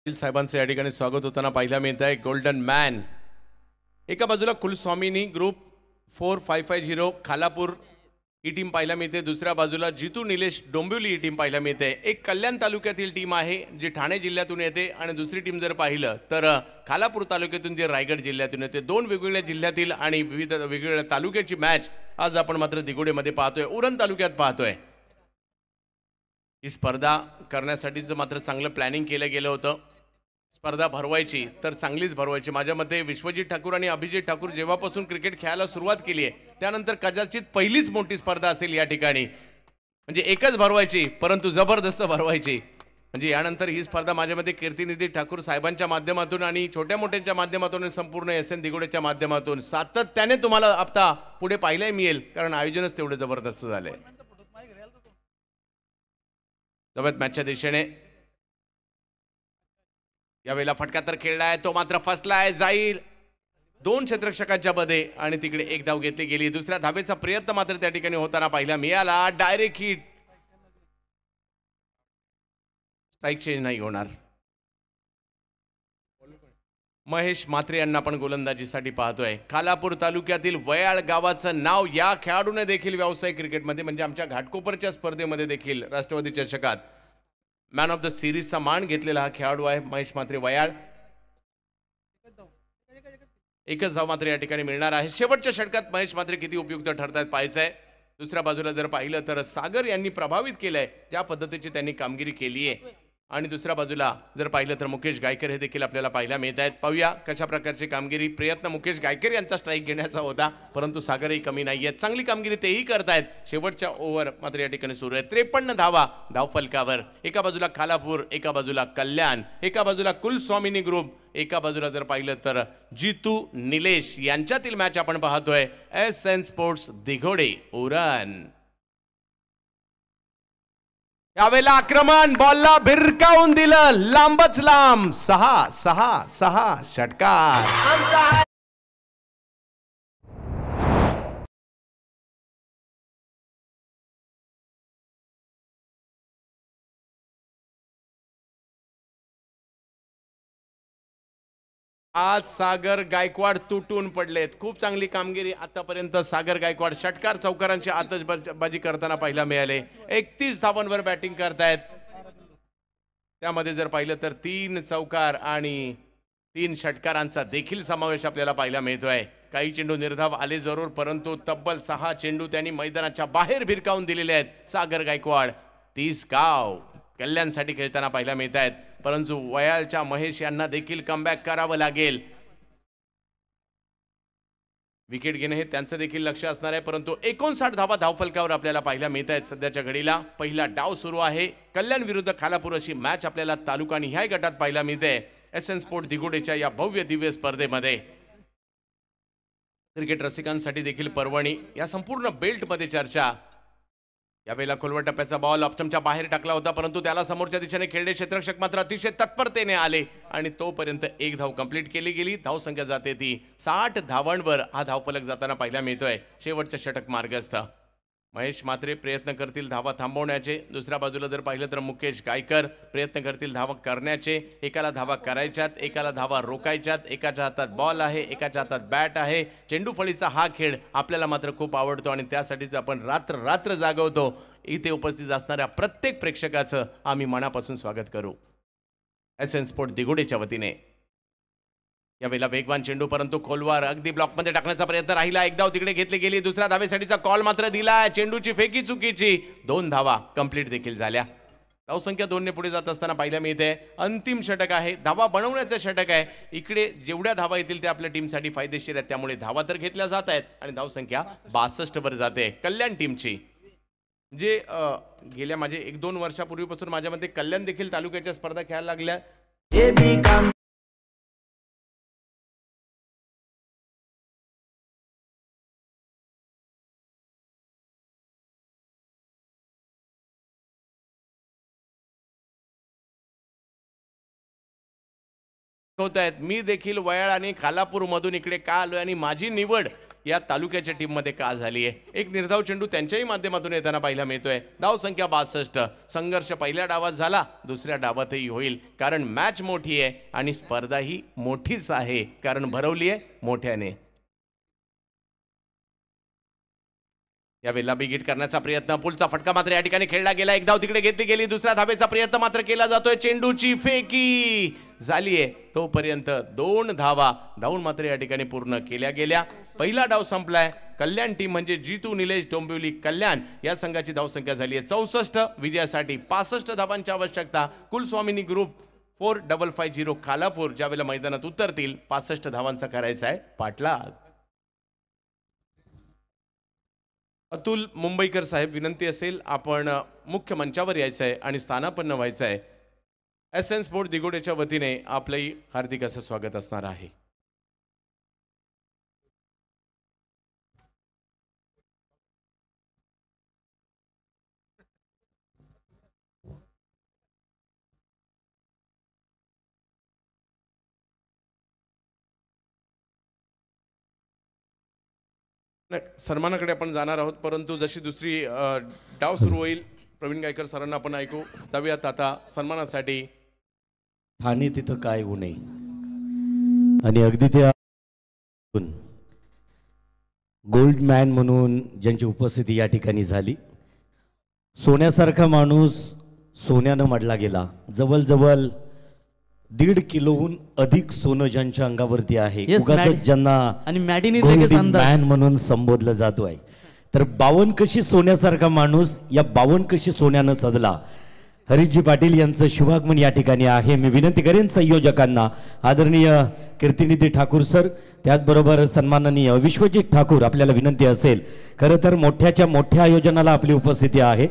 साहेबांचे या ठिकाणी स्वागत होताना पाहायला मिळत आहे. गोल्डन मॅन एका बाजूला कुलस्वामिनी ग्रुप 4550 खालापूर ही टीम पाहायला मिळते. दुसऱ्या बाजूला जितू निलेश डोंबिवली ही टीम पाहायला मिळते. एक कल्याण तालुक्यातील टीम आहे जी ठाणे जिल्ह्यातून येते आणि दुसरी टीम जर पाहिलं तर खालापूर तालुक्यातून जे रायगड जिल्ह्यातून येते. 2 वेगवेगळ्या जिल्ह्यातील आणि विविध वेगवेगळ्या तालुक्याची मॅच आज आपण मात्र दिगोडेमध्ये पाहतोय, उरण तालुक्यात पाहतोय. ही स्पर्धा करण्यासाठीच मात्र चांगलं प्लॅनिंग केलं गेलं होतं. स्पर्धा भरवायची तर चांगलीच भरवायची. माझ्या मते विश्वजित ठाकूर आणि अभिजित ठाकूर जेव्हापासून क्रिकेट खेळायला सुरुवात केली आहे त्यानंतर कदाचित पहिलीच मोठी स्पर्धा असेल या ठिकाणी. म्हणजे एकच भरवायची परंतु जबरदस्त भरवायची. म्हणजे यानंतर ही स्पर्धा माझ्या मते कीर्तिनिधी ठाकूर साहेबांच्या माध्यमातून आणि छोट्या मोठ्यांच्या माध्यमातून संपूर्ण SN दिगोडेच्या माध्यमातून सातत्याने तुम्हाला आता पुढे पाहायला मिळेल, कारण आयोजनच तेवढे जबरदस्त झाले. जबत मॅचच्या दिशेने यावेळेला फटका तर खेळलाय, तो मात्र फसलाय, जाईल 2 क्षेत्ररक्षकांच्या मध्ये आणि तिकडे 1 धाव घेतली गेली. दुसऱ्या धावेचा प्रयत्न मात्र त्या ठिकाणी होताना पाहायला मिळाला. डायरेक्ट हिट, स्ट्राईक चेंज नाही होणार. महेश म्हात्रे यांना पण गोलंदाजीसाठी पाहतोय. खालापूर तालुक्यातील वयाळ गावाचं नाव या खेळाडूने देखील व्यावसायिक क्रिकेटमध्ये म्हणजे आमच्या घाटकोपरच्या स्पर्धेमध्ये देखील राष्ट्रवादी चषकात मॅन ऑफ द सिरीजचा मान घेतलेला हा खेळाडू आहे महेश म्हात्रे वयाळ. एकच धाव मात्र या ठिकाणी मिळणार आहे. शेवटच्या षटकात महेश म्हात्रे किती उपयुक्त ठरतात पाहायचंय. दुसऱ्या बाजूला जर पाहिलं तर सागर यांनी प्रभावित केलंय ज्या पद्धतीची त्यांनी कामगिरी केली आहे. आणि दुसऱ्या बाजूला जर पाहिलं तर मुकेश गायकर हे देखील आपल्याला पाहायला मिळत आहेत. पाहूया कशा प्रकारची कामगिरी. प्रयत्न मुकेश गायकर यांचा स्ट्राईक घेण्याचा होता परंतु सागरही कमी नाही आहेत. चांगली कामगिरी तेही करतायत. शेवटच्या ओव्हर मात्र या ठिकाणी सुरू आहे. 53 धावा धावफलकावर. एका बाजूला खालापूर, एका बाजूला कल्याण, एका बाजूला कुलस्वामिनी ग्रुप, एका बाजूला जर पाहिलं तर जितू निलेश यांच्यातील मॅच आपण पाहतोय. SN स्पोर्ट्स दिघोडे उरण. यावेळेला आक्रमण, बॉलला भिरकावून दिलं लांबच लांब. 6 षटकार. आज सागर गायकवाड तुटून पडलेत. खूप चांगली कामगिरी आतापर्यंत सागर गायकवाड षटकार चौकारांची आतषबाजी करताना पाहायला मिळाले. 31 धावांवर बॅटिंग करतायत. त्यामध्ये जर पाहिलं तर 3 चौकार आणि 3 षटकारांचा देखील समावेश आपल्याला पाहायला मिळतोय. काही चेंडू निर्धाव आले जरूर परंतु तब्बल 6 चेंडू त्यांनी मैदानाच्या बाहेर भिरकावून दिलेले आहेत. सागर गायकवाड 30 गाव कल्याणसाठी खेळताना पाहायला मिळत आहेत. परंतु वयाळच्या महेश यांना देखील कमबॅक करावं लागेल. विकेट घेणे हे त्यांचं देखील लक्ष असणार आहे. परंतु 59 धावा धावफलकावर आपल्याला पाहायला मिळत आहेत. सध्याच्या घडीला पहिला डाव सुरू आहे. कल्याण विरुद्ध खालापूर अशी मॅच आपल्याला तालुका आणि ह्या गटात पाहायला मिळते. SN स्पोर्ट दिघोडेच्या या भव्य दिव्य स्पर्धेमध्ये क्रिकेट रसिकांसाठी देखील पर्वणी. या संपूर्ण बेल्टमध्ये चर्चा. यावेळेला खोलवर टप्प्याचा बॉल ऑप्शनच्या बाहेर टाकला होता परंतु त्याला समोरच्या दिशेने खेळले क्षेत्ररक्षक मात्र अतिशय तत्परतेने आले आणि तोपर्यंत 1 धाव कंप्लीट केली गेली. धावसंख्या जाते ती 60 धावांवर. हा धावफलक जाताना पाहायला मिळतोय. शेवटच्या षटक मार्गस्थ महेश म्हात्रे प्रयत्न करतील धावा थांबवण्याचे. दुसऱ्या बाजूला जर पाहिलं तर मुकेश गायकर प्रयत्न करतील धावा करण्याचे. एकाला धावा करायच्यात, एकाला धावा रोकायच्यात. एकाच्या हातात बॉल आहे, एकाच्या हातात बॅट आहे. चेंडू फळीचा हा खेळ आपल्याला मात्र खूप आवडतो आणि त्यासाठीच आपण रात्र रात्र जागवतो. इथे उपस्थित असणाऱ्या प्रत्येक प्रेक्षकाचं आम्ही मनापासून स्वागत करू. SN स्पोर्ट दिघोडेच्या वतीने यावेळेला वेगवान चेंडू परंतु खोलवर अगदी ब्लॉकमध्ये टाकण्याचा प्रयत्न राहिला. एक धाव तिकडे घेतली गेली. दुसऱ्या धावेसाठीचा कॉल मात्र दिला. चेंडूची फेकी चुकीची. 2 धावा कंप्लीट देखील झाल्या. धावसंख्या 2 ने पुढे जात असताना पाहायला मिळते अंतिम षटक आहे. धावा बनवण्याचं षटक आहे. इकडे जेवढ्या धावा येतील ते आपल्या टीमसाठी फायदेशीर आहेत. त्यामुळे धावा तर घेतल्या जात आहेत आणि धावसंख्या 62 वर जाते कल्याण टीमची. जे गेल्या माझे 1-2 वर्षापूर्वीपासून माझ्यामध्ये कल्याण देखील तालुक्याच्या स्पर्धा खेळायला लागल्या. होत आहेत. मी देखील वयाळ आणि खालापूर मधून इकडे का आलोय आणि माझी निवड या तालुक्याच्या टीम मध्ये का झाली आहे. एक निर्धाव चेंडू त्यांच्याही माध्यमातून येताना पाहायला मिळतोय. धाव संख्या 62. संघर्ष पहिल्या डावात झाला, दुसऱ्या डावातही होईल कारण मॅच मोठी आहे आणि स्पर्धा ही मोठीच आहे कारण भरवली आहे मोठ्याने. यावेळेला बिगिट करण्याचा प्रयत्न, पुलचा फटका मात्र या ठिकाणी खेळला गेला. एक धाव तिकडे घेतली गेली. दुसऱ्या धावेचा प्रयत्न मात्र केला जातोय. चेंडूची फेकी झालीये तोपर्यंत 2 धावा धावून मात्र या ठिकाणी पूर्ण केल्या गेल्या. पहिला डाव संपलाय. कल्याण टीम म्हणजे जितू निलेश डोंबिवली कल्याण या संघाची धावसंख्या झाली आहे 64. विजयासाठी 65 धावांची आवश्यकता. कुलस्वामिनी ग्रुप 4550 खालापूर ज्यावेळेला मैदानात उतरतील 65 धावांचा करायचा आहे पाठलाग. अतुल मुंबईकर साहेब, विनंती असेल आपण मुख्य मंचावर यायचं आहे आणि स्थानापन्न व्हायचं आहे. SN स्पोर्ट दिगोडेच्या वतीने आपलंही हार्दिक असं स्वागत असणार आहे. सन्मानाकडे आपण जाणार आहोत परंतु जशी दुसरी डाव सुरू होईल प्रवीण गायकर सरांना आपण ऐकू जाऊयात आता सन्मानासाठी. ठाणे तिथं काय होऊ नये आणि अगदी त्या गोल्ड मॅन म्हणून ज्यांची उपस्थिती या ठिकाणी झाली. सोन्यासारखा माणूस सोन्यानं मडला गेला. जवळजवळ 1.5 किलोहून अधिक सोनं ज्यांच्या अंगावरती आहे. उगाच ज्यांना आणि मॅडीने गोल्ड मॅन म्हणून संबोधलं जातो आहे. तर 52 कशी सोन्यासारखा माणूस या 52 कशी सोन्यानं सजला. हरीशजी पाटील यांचं शुभागमन या ठिकाणी आहे. मी विनंती करेन संयोजकांना आदरणीय कीर्तिनिधी ठाकूर सर त्याचबरोबर सन्माननीय विश्वजित ठाकूर आपल्याला विनंती असेल. खरं तर मोठ्याच्या मोठ्या आयोजनाला आपली उपस्थिती आहे.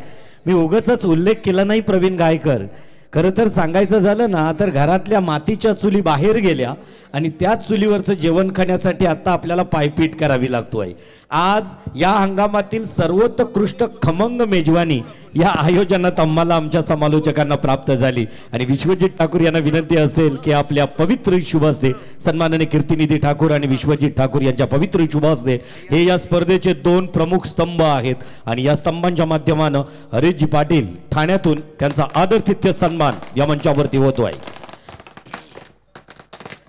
मी उगाचच उल्लेख केला नाही प्रवीण गायकर. खरं तर सांगायचं झालं ना तर घरातल्या मातीच्या चुली बाहेर गेल्या आणि त्याच चुलीवरचं जेवण खाण्यासाठी आता आपल्याला पायपीट करावी लागतोय. आज या हंगामातील सर्वोत्कृष्ट खमंग मेजवानी या आयोजनात आम्हाला आमच्या समालोचकांना प्राप्त झाली आणि विश्वजित ठाकूर यांना विनंती असेल की आपल्या पवित्र शुभ हस्ते सन्माननीय कीर्तिनिधी ठाकूर आणि विश्वजित ठाकूर यांच्या पवित्र शुभ हस्ते हे या स्पर्धेचे 2 प्रमुख स्तंभ आहेत आणि या स्तंभांच्या माध्यमानं हरीशजी पाटील ठाण्यातून त्यांचा आदरातिथ्य सन्मान या मंचावरती होतोय.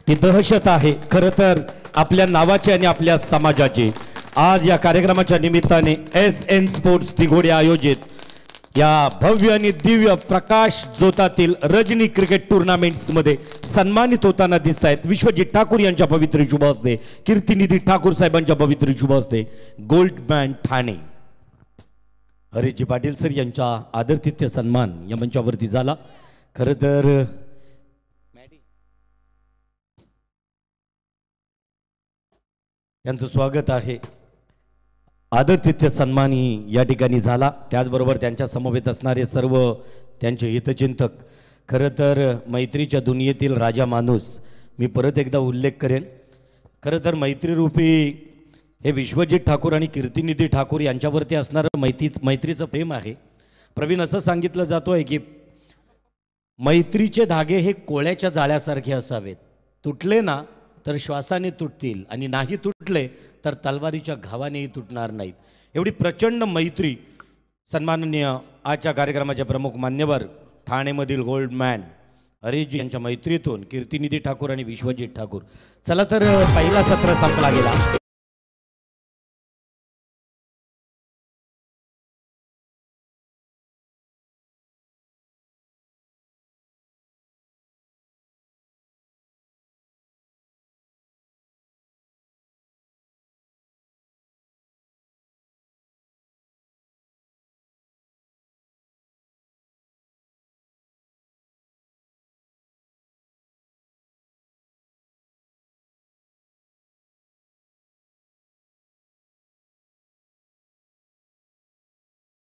ती दहशत आहे खरं तर आपल्या नावाची आणि आपल्या समाजाची. आज या कार्यक्रमाच्या निमित्ताने SN स्पोर्ट्स दिघोडे आयोजित या भव्य आणि दिव्य प्रकाश जोतातील रजनी क्रिकेट टुर्नामेंट्स मध्ये सन्मानित होताना दिसत आहेत विश्वजित ठाकूर यांच्या पवित्र शुभ हस्ते, कीर्तिनिधी ठाकूर साहेबांच्या पवित्र शुभ हस्ते gold man Thane. Harishji Patil sir यांच्या आदरातिथ्य सन्मान या मंचावरती झाला. खरं तर यांचं स्वागत आहे. आदरातिथ्य सन्मानी या ठिकाणी झाला. त्याचबरोबर त्यांच्या समवेत असणारे सर्व त्यांचे हितचिंतक. खरं तर मैत्रीच्या दुनियेतील राजा माणूस मी परत एकदा उल्लेख करेन. खरं तर मैत्रीरूपी हे विश्वजित ठाकूर आणि कीर्तिनिधी ठाकूर यांच्यावरती असणारं मैत्रीचं प्रेम आहे. प्रवीण असं सांगितलं जातो आहे की मैत्रीचे धागे हे कोळ्याच्या जाळ्यासारखे असावेत. तुटले ना तर श्वासाने तुटतील आणि नाही तुटले तर तलवारीच्या घावानेही तुटणार नाहीत. एवढी प्रचंड मैत्री सन्माननीय आजच्या कार्यक्रमाचे प्रमुख मान्यवर ठाणेमधील गोल्ड मॅन हरीशजी यांच्या मैत्रीतून कीर्तिनिधी ठाकूर आणि विश्वजित ठाकूर. चला तर पहिला सत्र संपला गेला.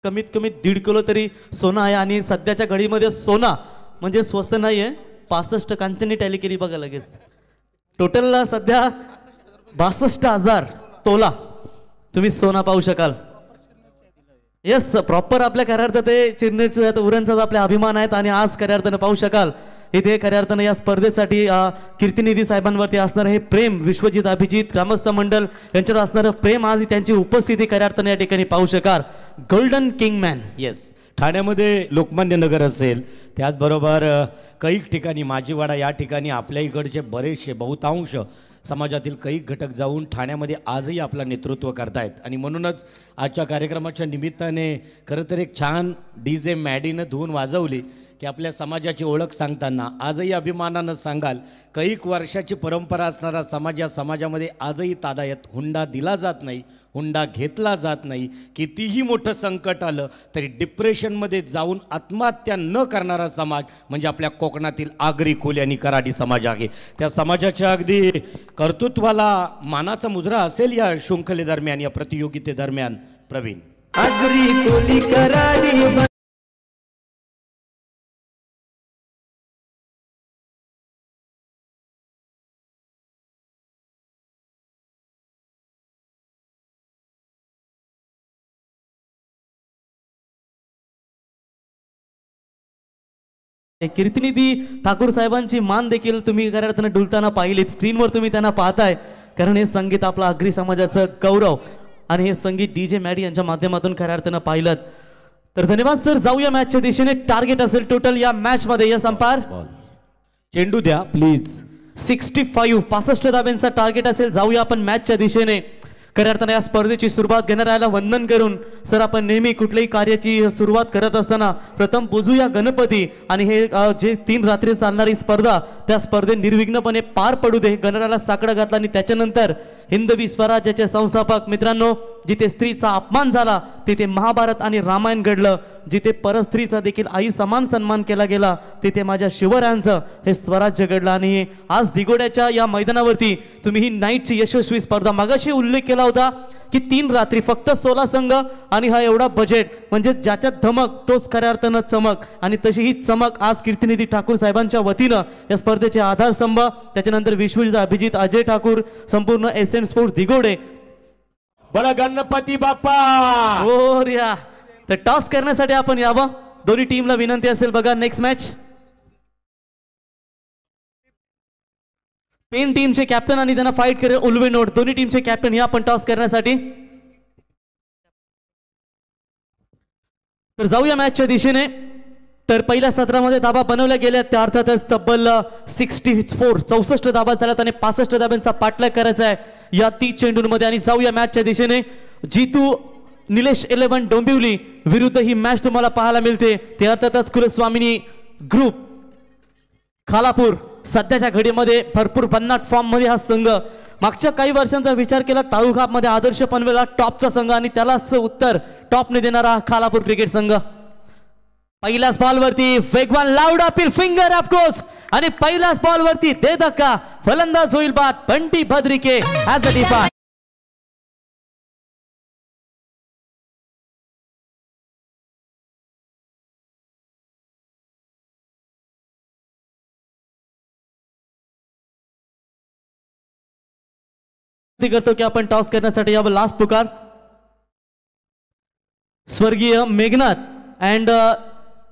कमीत कमी 1.5 किलो तरी सोनं आहे आणि सध्याच्या घडीमध्ये सोना म्हणजे स्वस्त नाही आहे. 65 कांचनी टॅली केली बघा लगेच. टोटलला सध्या 62,000 तोला तुम्ही सोना पाहू शकाल. येस, प्रॉपर आपल्या खऱ्या अर्थात ते चिरनेरचे उरणचा आपले अभिमान आहेत आणि आज खऱ्या अर्थानं पाहू शकाल इथे खऱ्या अर्थानं या स्पर्धेसाठी कीर्तिनिधी साहेबांवरती असणारं हे प्रेम, विश्वजित अभिजित ग्रामस्थ मंडळ यांच्यावर असणारं प्रेम आज त्यांची उपस्थिती खऱ्या अर्थानं या ठिकाणी पाहू शकाल. गोल्डन किंगमॅन. येस, ठाण्यामध्ये लोकमान्य नगर असेल, त्याचबरोबर कैक ठिकाणी माझीवाडा या ठिकाणी आपल्या इकडचे बरेचसे बहुतांश समाजातील कैक घटक जाऊन ठाण्यामध्ये आजही आपलं नेतृत्व करतायत. आणि म्हणूनच आजच्या कार्यक्रमाच्या निमित्ताने खरं तर एक छान DJ मॅडीनं धुवून वाजवली की आपल्या समाजाची ओळख सांगताना आजही अभिमानानं सांगाल, कैक वर्षाची परंपरा असणारा समाज या समाजामध्ये आजही तादायत हुंडा दिला जात नाही, हुंडा घेतला जात नाही. कितीही मोठं संकट आलं तरी डिप्रेशनमध्ये जाऊन आत्महत्या न करणारा समाज म्हणजे आपल्या कोकणातील आगरी खोली आणि कराडी समाज आहे. त्या समाजाच्या अगदी कर्तृत्वाला मानाचा मुजरा असेल या शृंखलेदरम्यान, या प्रतियोगितेदरम्यान. प्रवीण. आगरी कोली कराडी कीर्तिनिधी ठाकूर साहेबांची मान देखील तुम्ही खऱ्या अर्थानं डुलताना पाहिलीत. स्क्रीनवर तुम्ही त्यांना पाहताय, कारण हे संगीत आपलं आगरी समाजाचं गौरव आणि हे संगीत DJ मॅडी यांच्या माध्यमातून खऱ्या अर्थानं पाहिलं. तर धन्यवाद सर. जाऊया मॅचच्या दिशेने. टार्गेट असेल टोटल या मॅच मध्ये या संपार चेंडू द्या प्लीज. 65 धाब्यांचा टार्गेट असेल. जाऊया आपण मॅचच्या दिशेने. खऱ्या अर्थानं या स्पर्धेची सुरुवात घेणाऱ्याला वंदन करून सर आपण नेहमी कुठल्याही कार्याची सुरुवात करत असताना प्रथम पूजूया गणपती आणि हे जे 3 रात्री चालणारी स्पर्धा त्या स्पर्धेत निर्विघ्नपणे पार पडू दे. गणराला साकडा घातला आणि त्याच्यानंतर हिंदवी स्वराज्याचे संस्थापक मित्रांनो, जिथे स्त्रीचा अपमान झाला तिथे महाभारत आणि रामायण घडलं. जिथे परस्त्रीचा देखील आई समान सन्मान केला गेला तिथे माझ्या शिवरायांचं हे स्वराज्य घडलं. आणि आज दिगोड्याच्या या मैदानावरती तुम्ही ही नाईटची यशस्वी स्पर्धा, मागाशी उल्लेख केला होता की 3 रात्री फक्त 16 संघ आणि हा एवढा बजेट, म्हणजे ज्याच्यात धमक तोच खऱ्या अर्थानं चमक. आणि तशी ही चमक आज कीर्तिनिधी ठाकूर साहेबांच्या वतीनं या स्पर्धेचे आधारस्तंभ, त्याच्यानंतर विश्वजित अभिजित अजय ठाकूर, संपूर्ण SN स्पोर्ट्स दिगोडे. बडा गणपती बाप्पा. ओ रिया. तर टॉस करण्यासाठी आपण यावं. दोन्ही टीमला विनंती असेल बघा. नेक्स्ट मॅच पेन टीमचे कॅप्टन आणि त्यांना फाईट करेल उल्वे नोट. दोन्ही टीमचे कॅप्टन या आपण टॉस करण्यासाठी. तर जाऊया मॅचच्या दिशेने. तर पहिल्या सत्रामध्ये धाबा बनवल्या गेल्या त्या अर्थातच तब्बल 64 धाबा झाल्यात आणि 65 धाब्यांचा पाठलाग करायचा आहे या 30 चेंडूंमध्ये. आणि जाऊया मॅचच्या दिशेने. जीतू निलेश 11 डोंबिवली विरुद्ध ही मॅच तुम्हाला पाहायला मिळते ते अर्थातच कुलस्वामिनी ग्रुप खालापूर. सध्याच्या घडीमध्ये भरपूर भन्नाट फॉर्म मध्ये हा संघ. मागच्या काही वर्षांचा विचार केला तालुका मध्ये आदर्श पनवेलला टॉपचा संघ आणि त्यालाच उत्तर टॉपने देणारा खालापूर क्रिकेट संघ. पहिल्याच बॉलवरती वेगवान लाऊड अपील फिंगर ऑफकोर्स आणि पहिल्याच बॉलवरती दे धक्का. फलंदाज होईल बाद बंटी भद्रिके ॲज अ डिफार. करतो की आपण टॉस करण्यासाठी यावं. लास्ट पुकार स्वर्गीय मेघनाथ अँड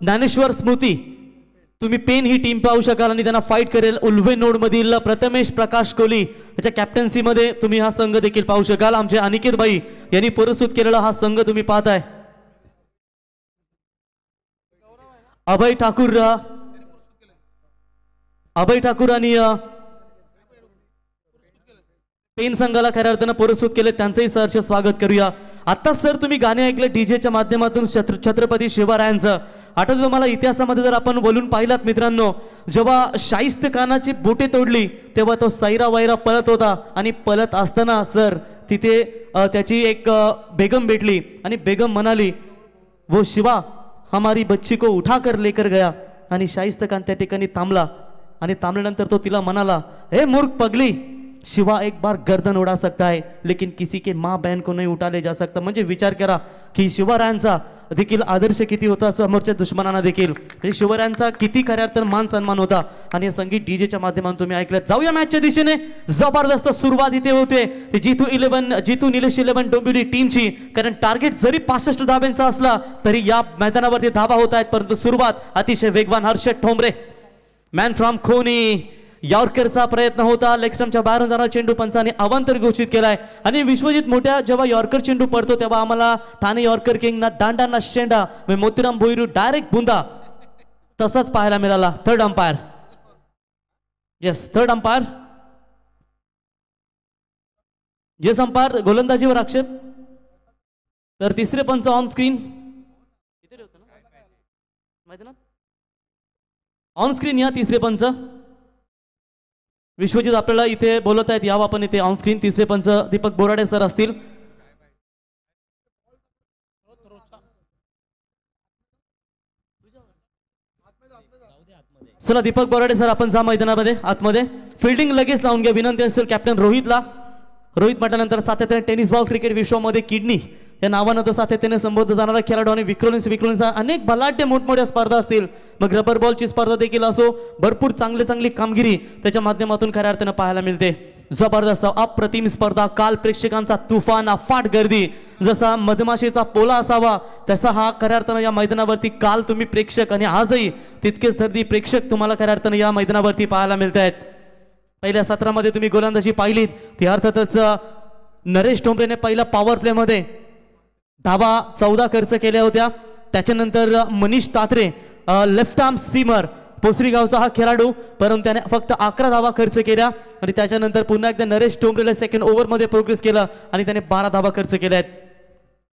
ज्ञानेश्वर स्मृती. तुम्ही पेन ही टीम पाहू शकाल आणि त्यांना फाईट करेल उल्वे नोड मधील प्रथमेश प्रकाश कोहली याच्या कॅप्टन्सी मध्ये तुम्ही हा संघ देखील पाहू शकाल. आमचे अनिकेत भाई यांनी पुरस्कृत केलेला हा संघ तुम्ही पाहताय. अभय ठाकूर आणि पेन संघाला खऱ्या अर्थानं पुरस्कृत केले, त्यांचंही सहर्ष स्वागत करूया. आता सर तुम्ही गाणे ऐकले डीजेच्या माध्यमातून छत्रपती शिवरायांचं. आठवतं तुम्हाला इतिहासामध्ये जर आपण बोलून पाहिलात मित्रांनो, जेव्हा शाहिस्त खानाची बोटे तोडली तेव्हा तो सैरा वैरा पळत होता आणि पळत असताना सर तिथे त्याची एक बेगम भेटली आणि बेगम म्हणाली वो शिवा हमारी बच्ची को उठा कर लेकर गया. आणि शाहिस्त खान त्या ठिकाणी थांबला आणि थांबल्यानंतर तो तिला म्हणाला हे मूर्ख पगली, शिवा एक बार गर्दन उड़ा सकता है लेकिन किसी के माँ बहन को नहीं उठा ले जा सकता. म्हणजे विचार करा की शिवरायांचा देखील आदर्श किती होता समोरच्या दुश्मनांना देखील, म्हणजे शिवरायांचा किती खऱ्या अर्थानं मान सन्मान होता. आणि हे संगीत डीजेच्या माध्यमातून तुम्ही ऐकलं. जाऊया मॅचच्या दिशेने. जबरदस्त सुरुवात इथे होते ती जितू निलेश 11 डोंबिवली टीमची. कारण टार्गेट जरी 65 धाब्यांचा असला तरी या मैदानावरती धाबा होत आहेत, परंतु सुरुवात अतिशय वेगवान. हर्षद ठोंबरे मॅन फ्रॉम खोनी, यॉर्करचा प्रयत्न होता. लेग स्टंपच्या बाहेरून जाणारा चेंडू पंचाने अवांतर घोषित केलाय. आणि विश्वजित मोठ्या जेव्हा यॉर्कर चेंडू पडतो तेव्हा आम्हाला ठाणे यॉर्कर किंगना दांडांना शेंडा, मोतीराम भोईरू डायरेक्ट बुंदा तसाच पाहायला मिळाला. Third umpire, yes third umpire, yes umpire गोलंदाजीवर आक्षेप. तर तिसरे पंच ऑन स्क्रीन, ऑन स्क्रीन या तिसरे पंच. विश्वजित आपल्याला इथे बोलत आहेत, यावं आपण इथे ऑन स्क्रीन. तिसरे पंच दीपक बोराडे सर असतील. चला दीपक बोराडे सर आपण जा मैदानामध्ये आतमध्ये. फिल्डिंग लगेच लावून घ्या विनंती असेल कॅप्टन रोहितला. रोहित म्हटल्यानंतर सातत्याने टेनिस बॉल क्रिकेट विश्वामध्ये किडनी या नावानं तर सातत्याने संबोधला जाणारा खेळाडू आणि विक्रोलिन्स अनेक बलाढ्य मोठमोठ्या स्पर्धा असतील, मग रबर बॉलची स्पर्धा देखील असो, भरपूर चांगली कामगिरी त्याच्या माध्यमातून खऱ्या अर्थानं पाहायला मिळते. जबरदस्त अप्रतिम स्पर्धा. काल प्रेक्षकांचा तुफान अफाट गर्दी, जसा मधमाशीचा पोला असावा तसा हा खऱ्या अर्थानं या मैदानावरती काल तुम्ही प्रेक्षक आणि आजही तितकेच गर्दी प्रेक्षक तुम्हाला खऱ्या अर्थानं या मैदानावरती पाहायला मिळत आहेत. पहिल्या सत्रामध्ये तुम्ही गोलंदाजी पाहिलीत ती अर्थातच नरेश ठोंबरेने पहिला पॉवर प्ले मध्ये धाबा 14 खर्च केल्या होत्या. त्याच्यानंतर Manish Tatre left arm seamer Posari गावचा हा खेळाडू, परंतु त्याने फक्त 11 धावा खर्च केल्या. आणि त्याच्यानंतर पुन्हा एकदा नरेश ठोंबरेला सेकंड ओव्हरमध्ये प्रोग्रेस केलं आणि त्याने 12 धावा खर्च केल्या आहेत.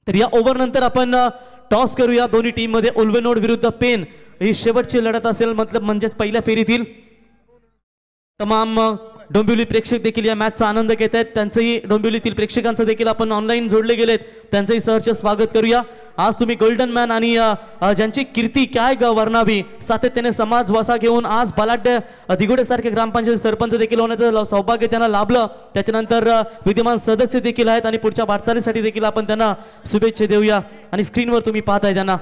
तर या ओव्हर नंतर आपण टॉस करूया. दोन्ही टीम मध्ये उल्वेनोड विरुद्ध पेन ही शेवटची लढत असेल, मतलब म्हणजेच पहिल्या फेरीतील. तमाम डोंबिवली प्रेक्षक देखील या मॅचचा आनंद घेत आहेत. त्यांचंही डोंबिवलीतील प्रेक्षकांचं देखील आपण ऑनलाईन जोडले गेलेत, त्यांचंही सहर्ष स्वागत करूया. आज तुम्ही गोल्डन मॅन आणि ज्यांची कीर्ती काय वर्णावी सातत्याने समाज वसा घेऊन आज बलाढ्य दिगोडेसारखे ग्रामपंचायत सरपंच देखील होण्याचं सौभाग्य त्यांना लाभलं. त्याच्यानंतर विद्यमान सदस्य देखील आहेत आणि पुढच्या वाटचालीसाठी देखील आपण त्यांना शुभेच्छा देऊया. आणि स्क्रीनवर तुम्ही पाहताय त्यांना.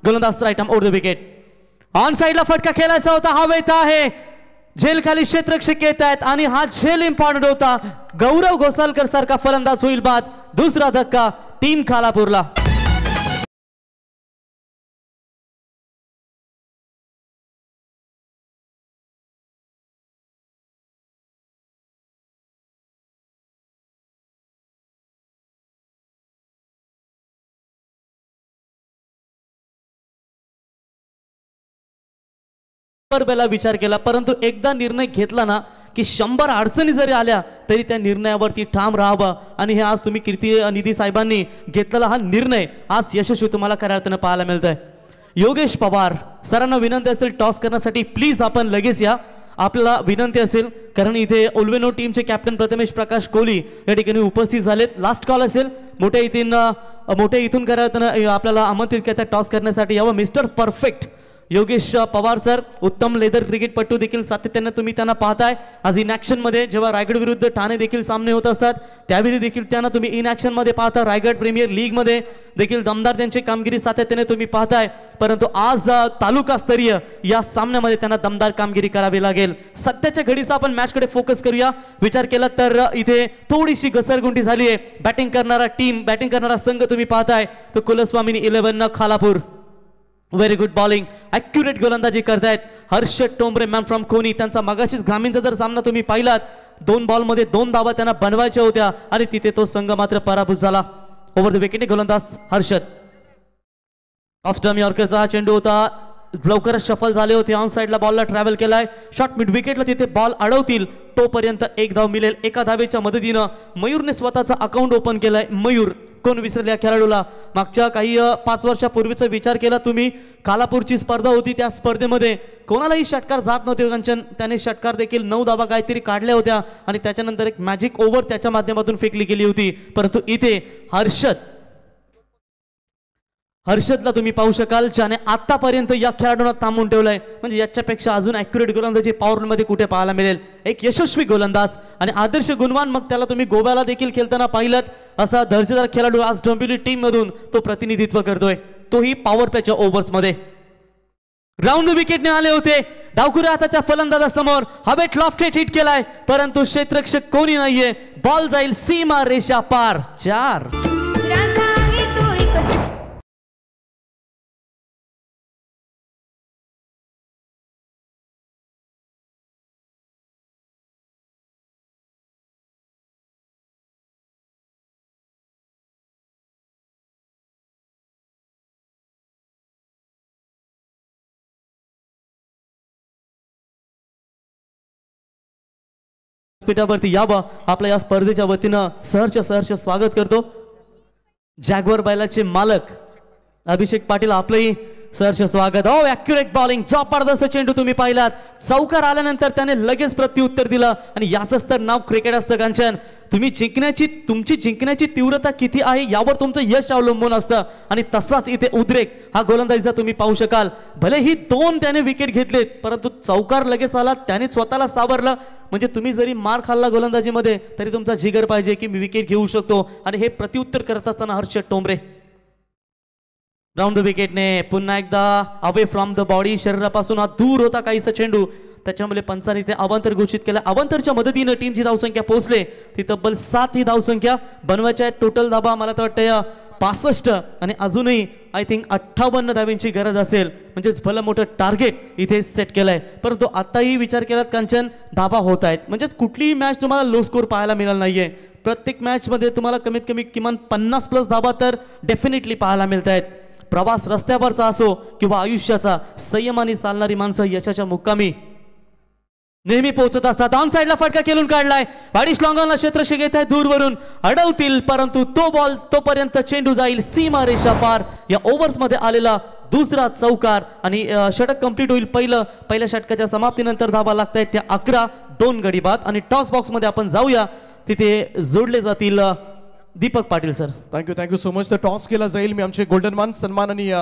गोलंदाज right arm over the wicket. ऑन साईडला फटका खेळायचा होता, हवेत आहे. झेल खाली क्षेत्ररक्षक येत आहेत आणि हा झेल इम्पॉर्टंट होता. गौरव घोसालकर सारखा फलंदाज होईल बाद. दुसरा धक्का टीम खालापूरला. बेला विचार केला, परंतु एकदा निर्णय घेतला ना की 100 अडचणी जरी आल्या तरी त्या निर्णयावरती ठाम राहावं. आणि हे आज तुम्ही कीर्ती निधी साहेबांनी घेतलेला हा निर्णय आज यशस्वी तुम्हाला खऱ्या अर्थानं पाहायला मिळतोय. योगेश पवार सरांना विनंती असेल टॉस करण्यासाठी प्लीज आपण लगेच या. आपल्याला विनंती असेल कारण इथे उल्वेनो टीमचे कॅप्टन प्रथमेश प्रकाश कोहली या ठिकाणी उपस्थित झालेत. लास्ट कॉल असेल. मोठ्या इथून खऱ्या अर्थानं आपल्याला आमंत्रित करतात टॉस करण्यासाठी. यावं mister perfect Yogesh Pawar sir, उत्तम लेदर क्रिकेटपटू देखील सातत्याने तुम्ही त्यांना पाहताय. आज इन ॲक्शन मध्ये जेव्हा रायगड विरुद्ध ठाणे देखील सामने होत असतात त्यावेळी देखील त्यांना तुम्ही इन ॲक्शन मध्ये पाहता. रायगड प्रीमियर लीग मध्ये देखील दमदार त्यांची कामगिरी सातत्याने तुम्ही पाहताय, परंतु आज तालुकास्तरीय या सामन्यामध्ये त्यांना दमदार कामगिरी करावी लागेल. सध्याच्या घडीचा आपण मॅचकडे फोकस करूया. विचार केला तर इथे थोडीशी घसरगुंडी झाली आहे. बॅटिंग करणारा संघ तुम्ही पाहताय तो कुलस्वामिनी 11 Khalapur. Very good bowling, accurate गोलंदाजी करतायत हर्षद ठोंबरे मॅन फ्रॉम कोनी. त्यांचा मगाशीच ग्रामीणचा जर सामना तुम्ही पाहिलात 2 बॉलमध्ये 2 धावा त्यांना बनवायच्या होत्या आणि तिथे तो संघ मात्र पराभूत झाला. ओव्हर द विकेट गोलंदाज हर्षद. ऑफ स्टंप यॉर्करचा हा चेंडू होता, लवकरच शफल झाले होते. ऑन साईडला बॉलला ट्रॅव्हल केलाय. शॉट मिड विकेटला तिथे बॉल अडवतील तोपर्यंत 1 धाव मिळेल. एका धावेच्या मदतीनं मयूरने स्वतःचा अकाउंट ओपन केलाय. मयूर कोण विसरले या खेळाडूला. मागच्या काही 5 वर्षापूर्वीचा विचार केला तुम्ही, खालापूरची स्पर्धा होती, त्या स्पर्धेमध्ये कोणालाही षटकार जात नव्हते कंचन. त्याने षटकार देखील 9 धावा काहीतरी काढल्या होत्या आणि त्याच्यानंतर एक मॅजिक ओव्हर त्याच्या माध्यमातून फेकली गेली होती. परंतु इथे हर्षदला तुम्ही पाहू शकाल ज्याने आतापर्यंत या खेळाडूंना थांबवून ठेवलंय. म्हणजे याच्यापेक्षा अजून ॲक्युरेट गोलंदाजी पॉवर मध्ये कुठे पाहायला मिळेल. एक यशस्वी गोलंदाज आणि आदर्श गुणवान. मग त्याला तुम्ही गोव्याला देखील खेळताना पाहिलं. असा दर्जेदार खेळाडू आज डोंबिवली टीम मधून तो प्रतिनिधित्व करतोय. तोही पॉवर प्लेच्या ओव्हर्समध्ये. राऊंड विकेटने आले होते डावखुऱ्या हाताच्या फलंदाजासमोर. हवेत लॉफ्टेड हिट केलाय परंतु क्षेत्ररक्षक कोणी नाहीये. बॉल जाईल सीमा रेषा पार. 4. व्यासपीठावरती यावं आपल्या या स्पर्धेच्या वतीनं सहर्ष स्वागत करतो. जॅग्वार बैलाचे मालक अभिषेक पाटील आपलंही सहर्ष स्वागत. ओ ॲक्युरेट बॉलिंग, जबरदस्त चेंडू तुम्ही पाहिलात. चौकार आल्यानंतर त्याने लगेच प्रत्युत्तर दिलं आणि याचंच तर नाव क्रिकेट असतं कांचन. तुमची जिंकण्याची तीव्रता किती आहे यावर तुमचं यश अवलंबून असतं आणि तसाच इथे उद्रेक हा गोलंदाजीचा तुम्ही पाहू शकाल. भले ही 2 त्याने विकेट घेतलेत परंतु चौकार लगेच आला, त्याने स्वतःला सावरलं. म्हणजे तुम्ही जरी मार खाल्ला गोलंदाजीमध्ये तरी तुमचा जिगर पाहिजे की मी विकेट घेऊ शकतो. आणि हे प्रत्युत्तर करत असताना हर्षद टोंबरे राऊंड द विकेटने पुन्हा एकदा अवे फ्रॉम द बॉडी, शरीरापासून हा दूर होता काहीसा चेंडू. त्याच्यामुळे पंचांनी ते अवांतर घोषित केलं. अवांतरच्या मदतीनं टीमची धावसंख्या पोहोचले ती तब्बल 7 ही धावसंख्या बनवायच्या. टोटल धाबा मला तर वाटतं 65 आणि अजूनही आय थिंक 58 धावींची गरज असेल. म्हणजेच भलं मोठं टार्गेट इथे सेट केलंय. परंतु आताही विचार केलात कांचन धाबा होत आहेत. म्हणजेच कुठलीही मॅच तुम्हाला लो स्कोर पाहायला मिळाला नाहीये. प्रत्येक मॅचमध्ये तुम्हाला कमीत कमी किमान 50+ धाबा तर डेफिनेटली पाहायला मिळत आहेत. प्रवास रस्त्यावरचा असो किंवा आयुष्याचा, संयमाने चालणारी माणसं यशाच्या मुक्कामी नेहमी पोहोचत असतात. ऑन साइडला फटका खेळून काढलाय. वाडीश लॉंगॉनला क्षेत्ररक्षक येत आहे दूरवरून, अडवतील परंतु तो बॉल तोपर्यंत चेंडू जाईल सीमा रेषा पार. या ओव्हर्समध्ये आलेला दुसरा चौकार आणि षटक कंप्लीट होईल. पहिल्या षटकाच्या समाप्तीनंतर धाबा लागतायत त्या 11. 2 गडी बाद आणि टॉस बॉक्समध्ये आपण जाऊया, तिथे जोडले जातील Deepak Patil sir. Thank you so much. तर टॉस केला जाईल. मी आमचे गोल्डन मान सन्माननीय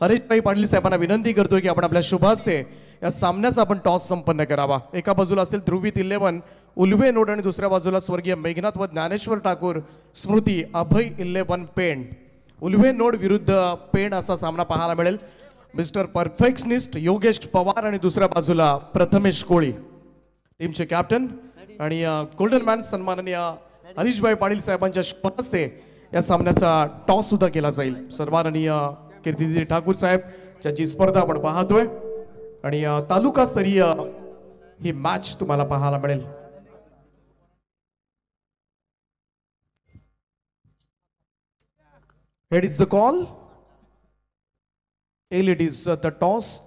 हरीशभाई पाटील साहेबांना विनंती करतोय की आपण आपल्या शुभास्ते या सामन्याचा आपण टॉस संपन्न करावा. एका बाजूला असेल ध्रुवीत 11 उल्वे नोड आणि दुसऱ्या बाजूला स्वर्गीय मेघनाथ व ज्ञानेश्वर ठाकूर स्मृती अभय 11 पेण. उल्वे नोड विरुद्ध पेण असा सामना पाहायला मिळेल. मिस्टर परफेक्शनिस्ट योगेश पवार आणि दुसऱ्या बाजूला प्रथमेश कोळी टीमचे कॅप्टन. आणि गोल्डन मॅन सन्माननीय हरीशभाई पाटील साहेबांच्या शुभ हस्ते या सामन्याचा टॉस सुद्धा केला जाईल. सन्माननीय कीर्तिदिदी ठाकूर साहेब ज्यांची स्पर्धा आपण पाहतोय आणि तालुकास्तरीय ही मॅच तुम्हाला पाहायला मिळेल. Head is the call. Tail it is the toss.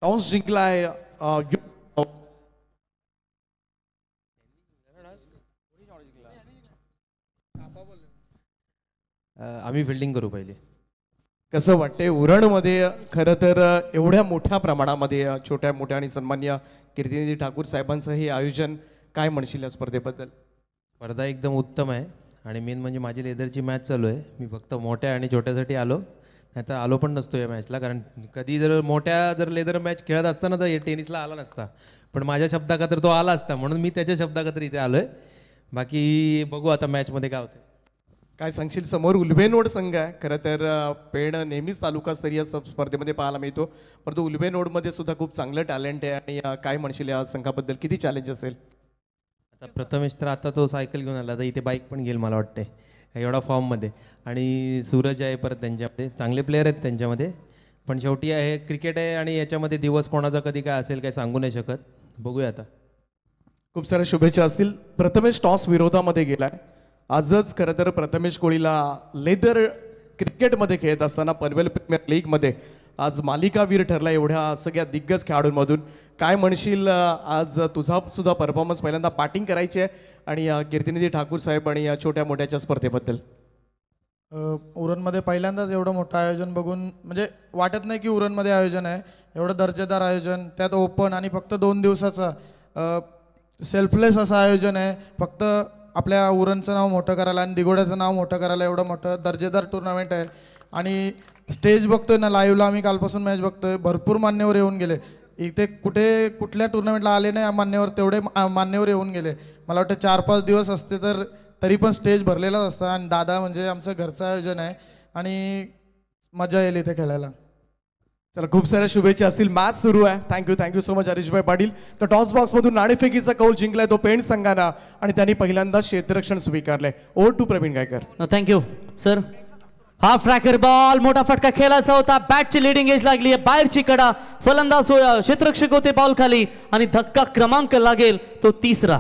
Toss जिंकलाय आम्ही फिल्डिंग करू पहिले. कसं वाटते उरणमध्ये खरं तर एवढ्या मोठ्या प्रमाणामध्ये छोट्या मोठ्या आणि सन्मान्य कीर्तिनिधी ठाकूर साहेबांचं हे आयोजन, काय म्हणशील या स्पर्धेबद्दल? स्पर्धा एकदम उत्तम आहे आणि मेन म्हणजे माझी लेदरची मॅच चालू आहे. मी फक्त मोठ्या आणि छोट्यासाठी आलो, नाही तर आलो पण नसतो या मॅचला. कारण कधी जर लेदर मॅच खेळत असताना तर टेनिसला आला नसता, पण माझ्या शब्दाखातर तो आला असता म्हणून मी त्याच्या शब्दाखातर इथे आलो आहे. बाकी बघू आता मॅचमध्ये काय होतं. काय सांगशील? समोर उल्वेनोड संघ आहे. खरं तर पेण नेहमीच तालुकास्तरीय स्पर्धेमध्ये पाहायला मिळतो, परंतु उल्वेनोडमध्ये सुद्धा खूप चांगलं टॅलेंट आहे. आणि काय म्हणशील या संघाबद्दल, किती चॅलेंज असेल? आता प्रथमेश तर आता तो सायकल घेऊन आला, तर इथे बाईक पण घेईल मला वाटते एवढा फॉर्ममध्ये. आणि सूरज आहे परत त्यांच्यामध्ये, चांगले प्लेयर आहेत त्यांच्यामध्ये. पण शेवटी आहे क्रिकेट आहे आणि याच्यामध्ये दिवस कोणाचा कधी काय असेल काय सांगू नाही शकत. बघूया आता. खूप साऱ्या शुभेच्छा असतील. प्रथमेश टॉस विरोधामध्ये गेलाय. आजच खरं तर प्रथमेश कोळीला लेदर क्रिकेटमध्ये खेळत असताना पनवेल प्रीमियर लीगमध्ये आज मालिकावीर ठरला एवढ्या सगळ्या दिग्गज खेळाडूंमधून. काय म्हणशील? आज तुझा सुद्धा परफॉर्मन्स पहिल्यांदा बॅटिंग करायची आहे आणि कीर्तिनिधी ठाकूर साहेब आणि या छोट्या मोठ्याच्या स्पर्धेबद्दल. उरणमध्ये पहिल्यांदाच एवढं मोठं आयोजन बघून म्हणजे वाटत नाही की उरणमध्ये आयोजन आहे. एवढं दर्जेदार आयोजन, त्यात ओपन आणि फक्त 2 दिवसाचं सेल्फलेस असं आयोजन आहे. फक्त आपल्या उरणचं नाव मोठं करायला आणि दिघोड्याचं नाव मोठं करायला एवढं मोठं दर्जेदार टुर्नामेंट आहे. आणि स्टेज बघतोय ना, लाईव्हला आम्ही कालपासून मॅच बघतोय, भरपूर मान्यवर येऊन गेले. इथे कुठल्या टुर्नामेंटला आले नाही मान्यवर, तेवढे मान्यवर येऊन गेले. मला वाटतं 4-5 दिवस असते तर तरी पण स्टेज भरलेलाच असतं. आणि दादा म्हणजे आमचं घरचं आयोजन आहे. आणि मजा येईल इथे खेळायला. चला खूप साऱ्या शुभेच्छा असतील. मॅच सुरू आहे. Thank you so much Harishbhai Patil. तर टॉस बॉक्समधून नाणेफेकीचा कौल जिंकलाय तो पेंट संघानं आणि त्यांनी पहिल्यांदा क्षेत्ररक्षण स्वीकारलंय. Over to Praveen Gaikar. Thank you sir. Half tracker ball, मोठा फटका खेळायचा होता. बॅटची लिडिंग एज लागली आहे, बाहेरची कडा, फलंदाज क्षेत्ररक्षक होते बॉल खाली आणि धक्का क्रमांक लागेल तो 3रा.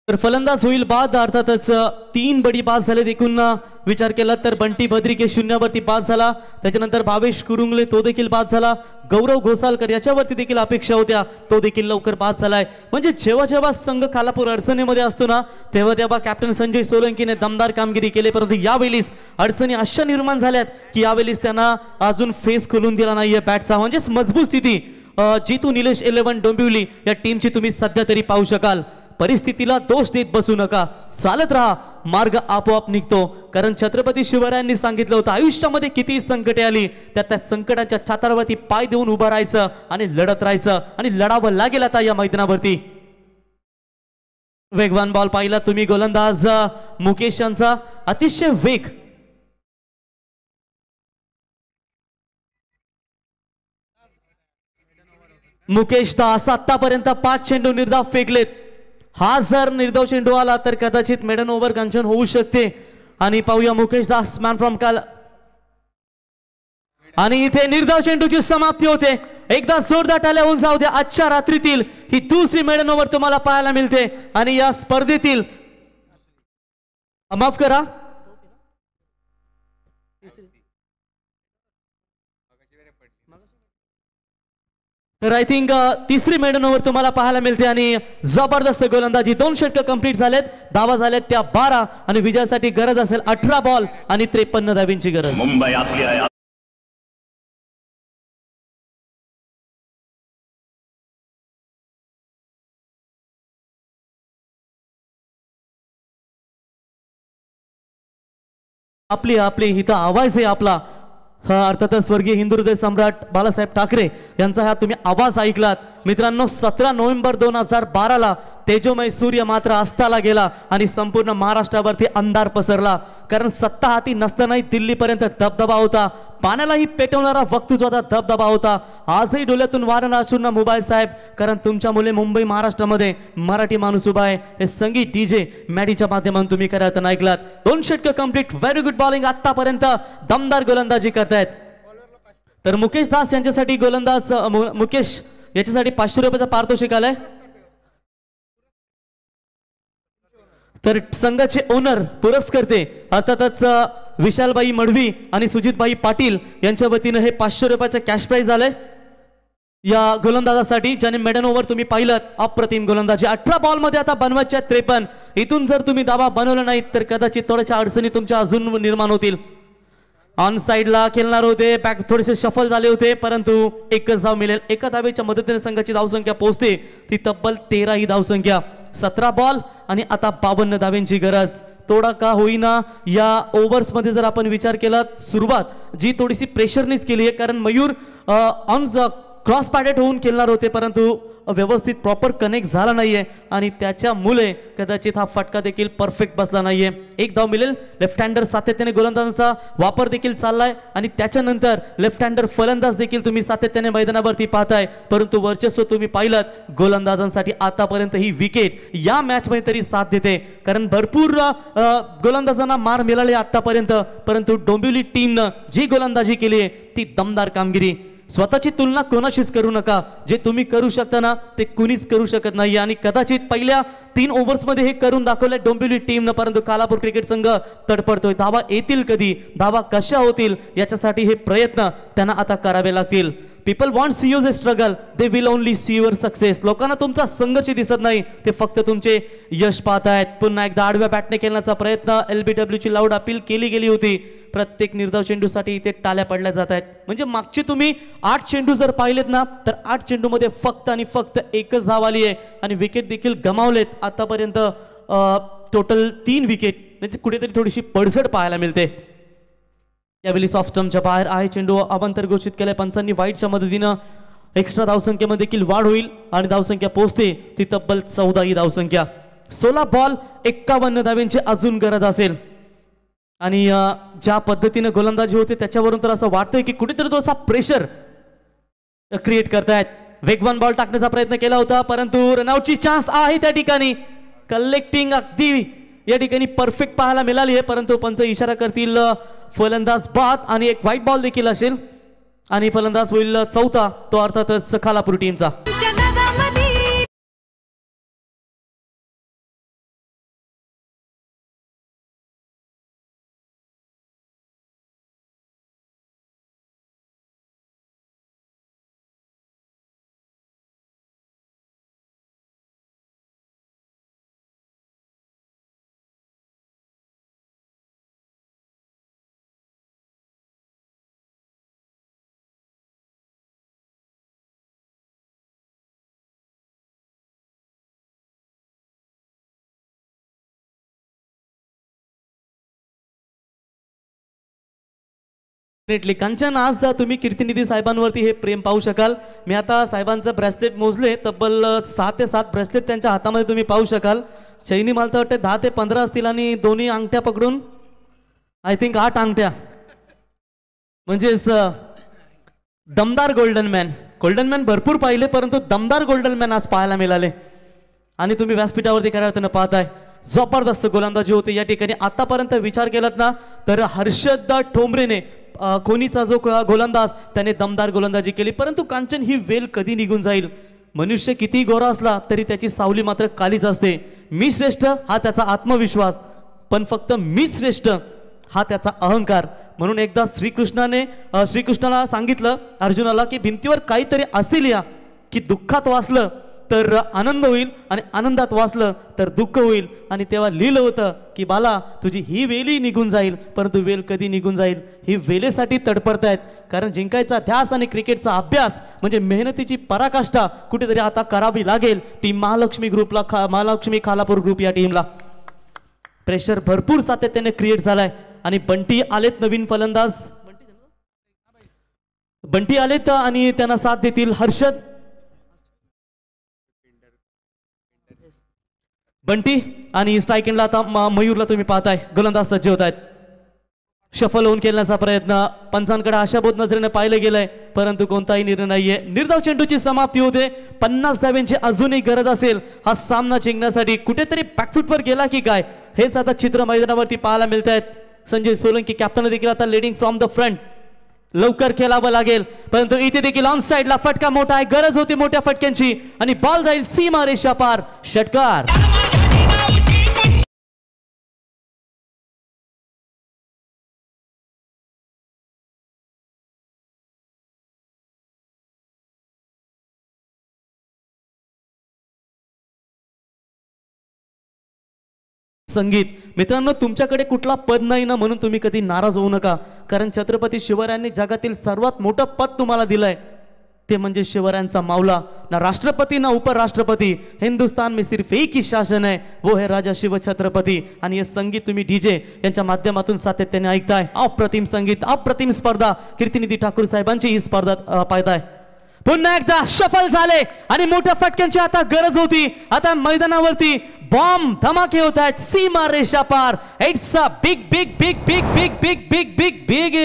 तर फलंदाज होईल बाद. अर्थातच 3 बडी बाद झाले. एकूण विचार केला तर बंटी बद्रिके 0वरती बाद झाला. त्याच्यानंतर भावेश कुरुंगले तो देखील बाद झाला. गौरव घोसालकर याच्यावरती देखील अपेक्षा होत्या, तो देखील लवकर बाद झालाय. म्हणजे जेव्हा जेव्हा संघ खालापूर अडचणीमध्ये असतो ना तेव्हा तेव्हा कॅप्टन संजय सोलंकीने दमदार कामगिरी केली. परंतु यावेळीस अडचणी अशा निर्माण झाल्यात की यावेळीस त्यांना अजून फेस खोलून दिला नाहीये बॅटचा. म्हणजेच मजबूत स्थिती जितू निलेश 11 डोंबिवली या टीमची तुम्ही सध्या तरी पाहू शकाल. परिस्थितीला दोष देत बसू नका, चालत राहा, मार्ग आपोआप निघतो. कारण छत्रपती शिवरायांनी सांगितलं होतं आयुष्यामध्ये किती संकटे आली त्या संकटाच्या छातावरती पाय देऊन उभं राहायचं आणि लढत राहायचं आणि लढावं लागेल आता या मैदानावरती. वेगवान बॉल पाहिला तुम्ही गोलंदाज मुकेश यांचा, अतिशय वेग. मुकेश दास आतापर्यंत 5 चेंडू निर्धाव फेकलेत. हा जर निर्धाव चेंडू आला तर कदाचित मेडन ओव्हर कंचन होऊ शकते. आणि पाहूया मुकेश दास मॅन फ्रॉम काल. आणि इथे निर्धाव चेंडूची समाप्ती होते. एकदा जोरदार टाळ्या होऊन जाऊ द्या. आजच्या रात्रीतील ही दुसरी मेडन ओव्हर तुम्हाला पाहायला मिळते आणि या स्पर्धेतील माफ करा तर आय थिंक तिसरी मेडन ओव्हर तुम्हाला पाहायला मिळते आणि जबरदस्त गोलंदाजी. 2 षटक कंप्लीट झालेत, धावा झाल्यात त्या 12 आणि विजयासाठी गरज असेल 18 बॉल आणि 53 धावींची गरज. मुंबई आपली आहे. आपली आपली इथं आवाज आहे आपला. हा अर्थातच स्वर्गीय हिंदू हृदय सम्राट बाळासाहेब ठाकरे यांचा हा तुम्ही आवाज ऐकलात मित्रांनो. 17 नोव्हेंबर 2012ला तेजोमय सूर्य मात्र अस्ताला गेला आणि संपूर्ण महाराष्ट्रावरती अंधार पसरला. कारण सत्ता हाती नसतानाही दिल्लीपर्यंत दबदबा होता, पाण्यालाही पेटवणारा वक्तृत्वाचा दबदबा होता. आजही डोळ्यातून वारणा असून मुंबई साहेब, कारण तुमच्या मुले मुंबई महाराष्ट्रामध्ये मराठी माणूस उभा आहे. हे संगीत डीजे मॅडीच्या माध्यमातून तुम्ही करायला ऐकलात. 2 षटक कंप्लीट, व्हेरी गुड बॉलिंग आतापर्यंत, दमदार गोलंदाजी करतायत. तर मुकेश दास यांच्यासाठी गोलंदाज मुकेश याच्यासाठी 500 रुपयाचा पारितोषिक आलाय. तर संघाचे ओनर पुरस्कर्ते अर्थातच विशालबाई मडवी आणि सुजितबाई पाटील यांच्या वतीने हे 500 रुपयाचं कॅश प्राइज आलंय या गोलंदाजासाठी, ज्याने मेडन ओव्हर तुम्ही पाहिलं. अप्रतिम गोलंदाजी. 18 बॉल मध्ये आता बनवायच्या 53. इथून जर तुम्ही दाबा बनवला नाही तर कदाचित थोड्याशा अडचणी तुमच्या अजून निर्माण होतील. ऑन साइडला खेळणार होते, बॅक थोडेसे शफल झाले होते, परंतु एकच धाव मिळेल. एका धावेच्या मदतीने संघाची धावसंख्या पोहोचते ती तब्बल 13 ही धावसंख्या. 17 बॉल आणि आता 52 धाव्यांची गरज. तोडा का होईना या ओव्हर्स मध्ये जर आपण विचार केला, सुरुवात जी थोडीशी प्रेशरनेच केली आहे, कारण मयूर ऑन क्रॉस पॅडेट होऊन खेळणार होते परंतु व्यवस्थित प्रॉपर कनेक्ट झाला नाहीये आणि त्याच्यामुळे कदाचित हा फटका देखील परफेक्ट बसला नाहीये. 1 धाव मिळेल. लेफ्ट हँडर सातत्याने गोलंदाजांचा वापर देखील चाललाय आणि त्याच्यानंतर लेफ्ट हँडर फलंदाज देखील तुम्ही सातत्याने मैदानावरती पाहताय, परंतु वर्चस्व तुम्ही पाहिलं गोलंदाजांसाठी आतापर्यंत ही विकेट या मॅच मध्ये तरी साथ देते, कारण भरपूर गोलंदाजांना मार मिळाले आतापर्यंत, परंतु डोंबिवली टीमनं जी गोलंदाजी केली आहे ती दमदार कामगिरी. स्वतःची तुलना कोणाशीच करू नका. जे तुम्ही करू शकता ना ते कुणीच करू शकत नाही आणि कदाचित पहिल्या 3 ओव्हर्स मध्ये हे करून दाखवले डोंबिवली टीमनं, परंतु कालापूर क्रिकेट संघ तडपडतोय. धावा येतील कधी, धावा कशा होतील याच्यासाठी हे प्रयत्न त्यांना आता करावे लागतील. People want see your struggle, they will only see your success. लोकांना तुमचा संघर्ष दिसत नाही, ते फक्त तुमचे यश पाहत आहेत. पुन्हा एकदा आडव्या बॅटने खेळण्याचा प्रयत्न, LBW ची लाऊड अपील केली गेली होती. प्रत्येक निर्धाव चेंडूसाठी इथे टाळ्या पडल्या जात आहेत. म्हणजे मागचे तुम्ही 8 चेंडू जर पाहिलेत ना, तर 8 चेंडूमध्ये फक्त आणि फक्त एकच धाव आली आहे आणि विकेट देखील गमावलेत. आतापर्यंत टोटल 3 विकेट, म्हणजे कुठेतरी थोडीशी पडझड पाहायला मिळते. यावेळी सॉफ्ट स्टंपच्या बाहेर आहे चेंडू, अवांतर घोषित केलाय पंचांनी. वाईटच्या मदतीनं एक्स्ट्रा धावसंख्येमध्ये देखील वाढ होईल आणि धावसंख्या पोहोचते ती तब्बल 14 धावसंख्या. 16 बॉल 51 धाव्यांची अजून गरज असेल. आणि ज्या पद्धतीने गोलंदाजी होते त्याच्यावरून तर असं वाटतंय की कुठेतरी तो असा प्रेशर क्रिएट करतायत. वेगवान बॉल टाकण्याचा प्रयत्न केला होता, परंतु रनआउटची चान्स आहे त्या ठिकाणी. कलेक्टिंग अगदी या ठिकाणी परफेक्ट पाहायला मिळाली आहे, परंतु पंच इशारा करतील फलंदाज बाद आणि एक व्हाईट बॉल देखील असेल आणि फलंदाज होईल चौथा, तो अर्थातच खालापूर टीमचा. कंचन, आज तुम्ही कीर्तिनिधी साहेबांवरती हे प्रेम पाहू शकाल. मी आता साहेबांचं ब्रेसलेट मोजले, तब्बल 6 ते 7 ब्रेसलेट त्यांच्या हातामध्ये तुम्ही पाहू शकाल. चैनी मला तर वाटते 10 ते 15 असतील आणि दोन्ही अंगठ्या पकडून आय थिंक 8 अंगठ्या, म्हणजेच दमदार गोल्डन मॅन. गोल्डन मॅन भरपूर पाहिले, परंतु दमदार गोल्डन मॅन आज पाहायला मिळाले आणि तुम्ही व्यासपीठावरती खऱ्या अर्थानं पाहताय. जबरदस्त गोलंदाजी होते या ठिकाणी. आतापर्यंत विचार केलात ना तर हर्षद ठोंबरेने कोणीचा जो गोलंदाज त्याने दमदार गोलंदाजी केली, परंतु कांचन ही वेल कधी निघून जाईल. मनुष्य किती गोरा असला तरी त्याची सावली मात्र कालीच असते. मी श्रेष्ठ हा त्याचा आत्मविश्वास, पण फक्त मी श्रेष्ठ हा त्याचा अहंकार. म्हणून एकदा श्रीकृष्णाला सांगितलं अर्जुनाला की भिंतीवर काहीतरी असेल या की दुःखात वाचलं तर आनंद होईल आणि आनंदात वाचलं तर दुःख होईल. आणि तेव्हा लिहिलं होतं की बाला तुझी ही वेलही निघून जाईल, परंतु वेल कधी निघून जाईल ही वेलेसाठी तडपडतायत. कारण जिंकायचा ध्यास आणि क्रिकेटचा अभ्यास म्हणजे मेहनतीची पराकाष्ठा कुठेतरी आता करावी लागेल. टीम महालक्ष्मी ग्रुपला, महालक्ष्मी खालापूर ग्रुप या टीमला प्रेशर भरपूर सातत्याने क्रिएट झालाय. आणि बंटी आलेत नवीन फलंदाज, बंटी आलेत आणि त्यांना साथ देतील हर्षद, बंटी आणि स्ट्राईक एंडला आता मयूरला तुम्ही पाहताय. गोलंदाज सज्ज होत आहेत. शफल होऊन खेळण्याचा प्रयत्न पंचांकडे आशाबोध नजरेने पाहिलं गेलंय, परंतु कोणताही निर्णय नाहीये. निर्धाव चेंडूची समाप्ती होते. 50 धाव्यांची अजूनही गरज असेल हा सामना जिंकण्यासाठी. कुठेतरी बॅकफुटवर गेला की काय हेच आता चित्र मैदानावरती पाहायला मिळत आहेत. संजय सोलंकी कॅप्टन देखील आता लीडिंग फ्रॉम द फ्रंट. लवकर खेळावं लागेल, परंतु इथे देखील ऑन साइडला फटका मोठा आहे. गरज होती मोठ्या फटक्यांची आणि बॉल जाईल सीमा रेषा पार. षटकार. संगीत मित्रांनो, तुमच्याकडे कुठला पद नाही ना म्हणून तुम्ही कधी नाराज होऊ नका, कारण छत्रपती शिवरायांनी जगातील सर्वात मोठं पद तुम्हाला दिलंय ते म्हणजे शिवरायांचा मावला. ना राष्ट्रपती ना उपराष्ट्रपती, हिंदुस्तान में सिर्फ एक ही शासन है, वो है राजा शिव छत्रपती. आणि हे संगीत तुम्ही डीजे यांच्या माध्यमातून सातत्याने ऐकताय. अप्रतिम संगीत, अप्रतिम स्पर्धा. कीर्तिनिधी ठाकूर साहेबांची ही स्पर्धा पाहताय. पुन्हा एकदा शफल झाले आणि मोठ्या फटक्यांची आता गरज होती. आता मैदानावरती बॉम्ब धमाके होत आहेत. सीमा रेषा पार. It's a big big big big big big big big big.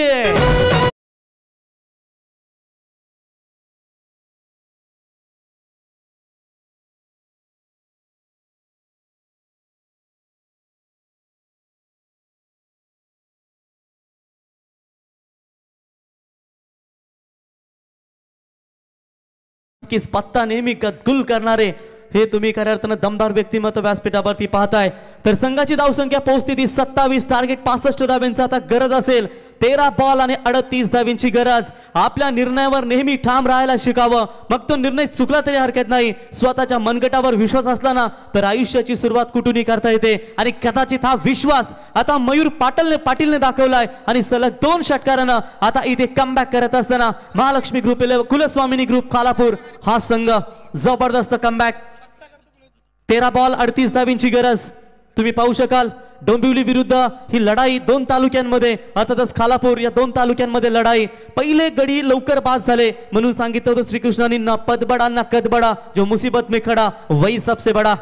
पत्ता नेहमी गुल करणारे हे तुम्ही खऱ्या अर्थानं दमदार व्यक्तिमत्व व्यासपीठावरती पाहताय. तर संघाची धावसंख्या पोहोचते ती 27, टार्गेट 65 धाब्यांचा आता गरज असेल. 13 बॉल आणि 38 धाब्यांची गरज. आपल्या निर्णयावर नेहमी ठाम राहायला शिकावं. मग तो निर्णय चुकला तरी हरकत नाही. स्वतःच्या मनगटावर विश्वास असला ना तर आयुष्याची सुरुवात कुठूनही करता येते. आणि कदाचित हा विश्वास आता मयूर पाटीलने दाखवलाय. आणि सलग 2 षटकारानं आता इथे कमबॅक करत असताना महालक्ष्मी ग्रुप, कुलस्वामिनी ग्रुप खालापूर हा संघ जबरदस्त कमबॅक. 13 बॉल 38 धाबींची गरज. तुम्ही पाहू शकाल डोंबिवली विरुद्ध ही लढाई 2 तालुक्यांमध्ये, अर्थातच खालापूर या 2 तालुक्यांमध्ये लढाई. पहिले गडी लवकर पास झाले म्हणून सांगितलं होतं श्रीकृष्णांनी, ना पदबडा ना कदबडा, जो मुसीबत में खडा वही सबसे बडा.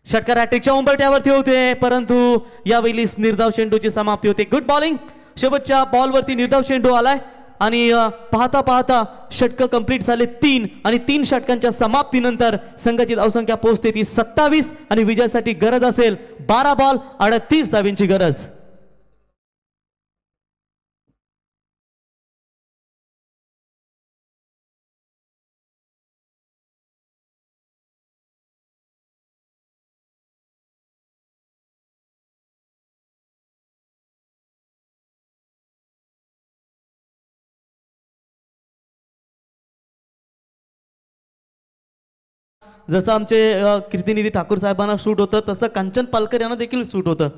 षटकार हॅट्रिकच्या उंबरठ्यावरती होते, परंतु यावेळी निर्धाव चेंडूची समाप्ती होते. Good bowling. शेवटच्या बॉलवरती निर्धाव चेंडू आलाय आणि पाहता पाहता षटक कंप्लीट झाले 3 आणि 3 षटकांच्या समाप्तीनंतर संघाची धावसंख्या पोहोचते ती 27 आणि विजयासाठी गरज असेल 12 बॉल 38 धाबींची गरज. जसं आमचे कीर्तिनिधी ठाकूर साहेबांना शूट होतं तसं कांचन पालकर यांना देखील शूट होतं.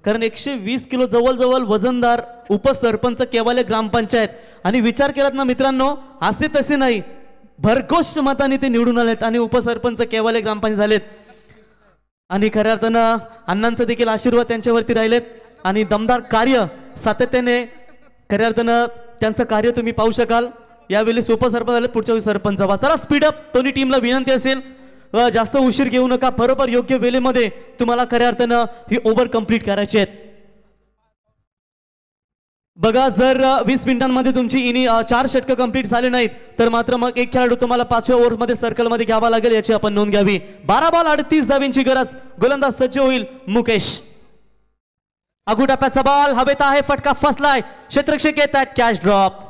कारण 120 किलो जवळजवळ वजनदार उपसरपंच केवाले ग्रामपंचायत. आणि विचार केलात ना मित्रांनो, असे तसे नाही, भरघोष मताने ते निवडून आलेत आणि उपसरपंच केवाले ग्रामपंचायत झालेत. आणि खऱ्या अर्थानं अण्णांचा देखील आशीर्वाद त्यांच्यावरती राहिलेत आणि दमदार कार्य सातत्याने खऱ्या अर्थानं त्यांचं कार्य तुम्ही पाहू शकाल. यावेळी उपसरपंच झाले, पुढच्या वेळी सरपंच व्हा. चला स्पीडअप. दोन्ही टीमला विनंती असेल जास्त उशीर घेऊ नका. बरोबर योग्य वेळेमध्ये तुम्हाला खऱ्या अर्थानं ही ओव्हर कंप्लीट करायची आहेत. बघा, जर 20 मिनिटांमध्ये तुमची 4 षटकं कंप्लीट झाले नाहीत तर मात्र मग एक खेळाडू तुम्हाला 5व्या ओव्हरमध्ये सर्कलमध्ये घ्यावा लागेल, याची आपण नोंद घ्यावी. 12 बॉल 38 धाबींची गरज. गोलंदाज सज्ज होईल मुकेश. अगू टप्प्याचा बॉल हवेत आहे, फटका फसलाय, क्षेत्ररक्षक येत आहेत, कॅच ड्रॉप.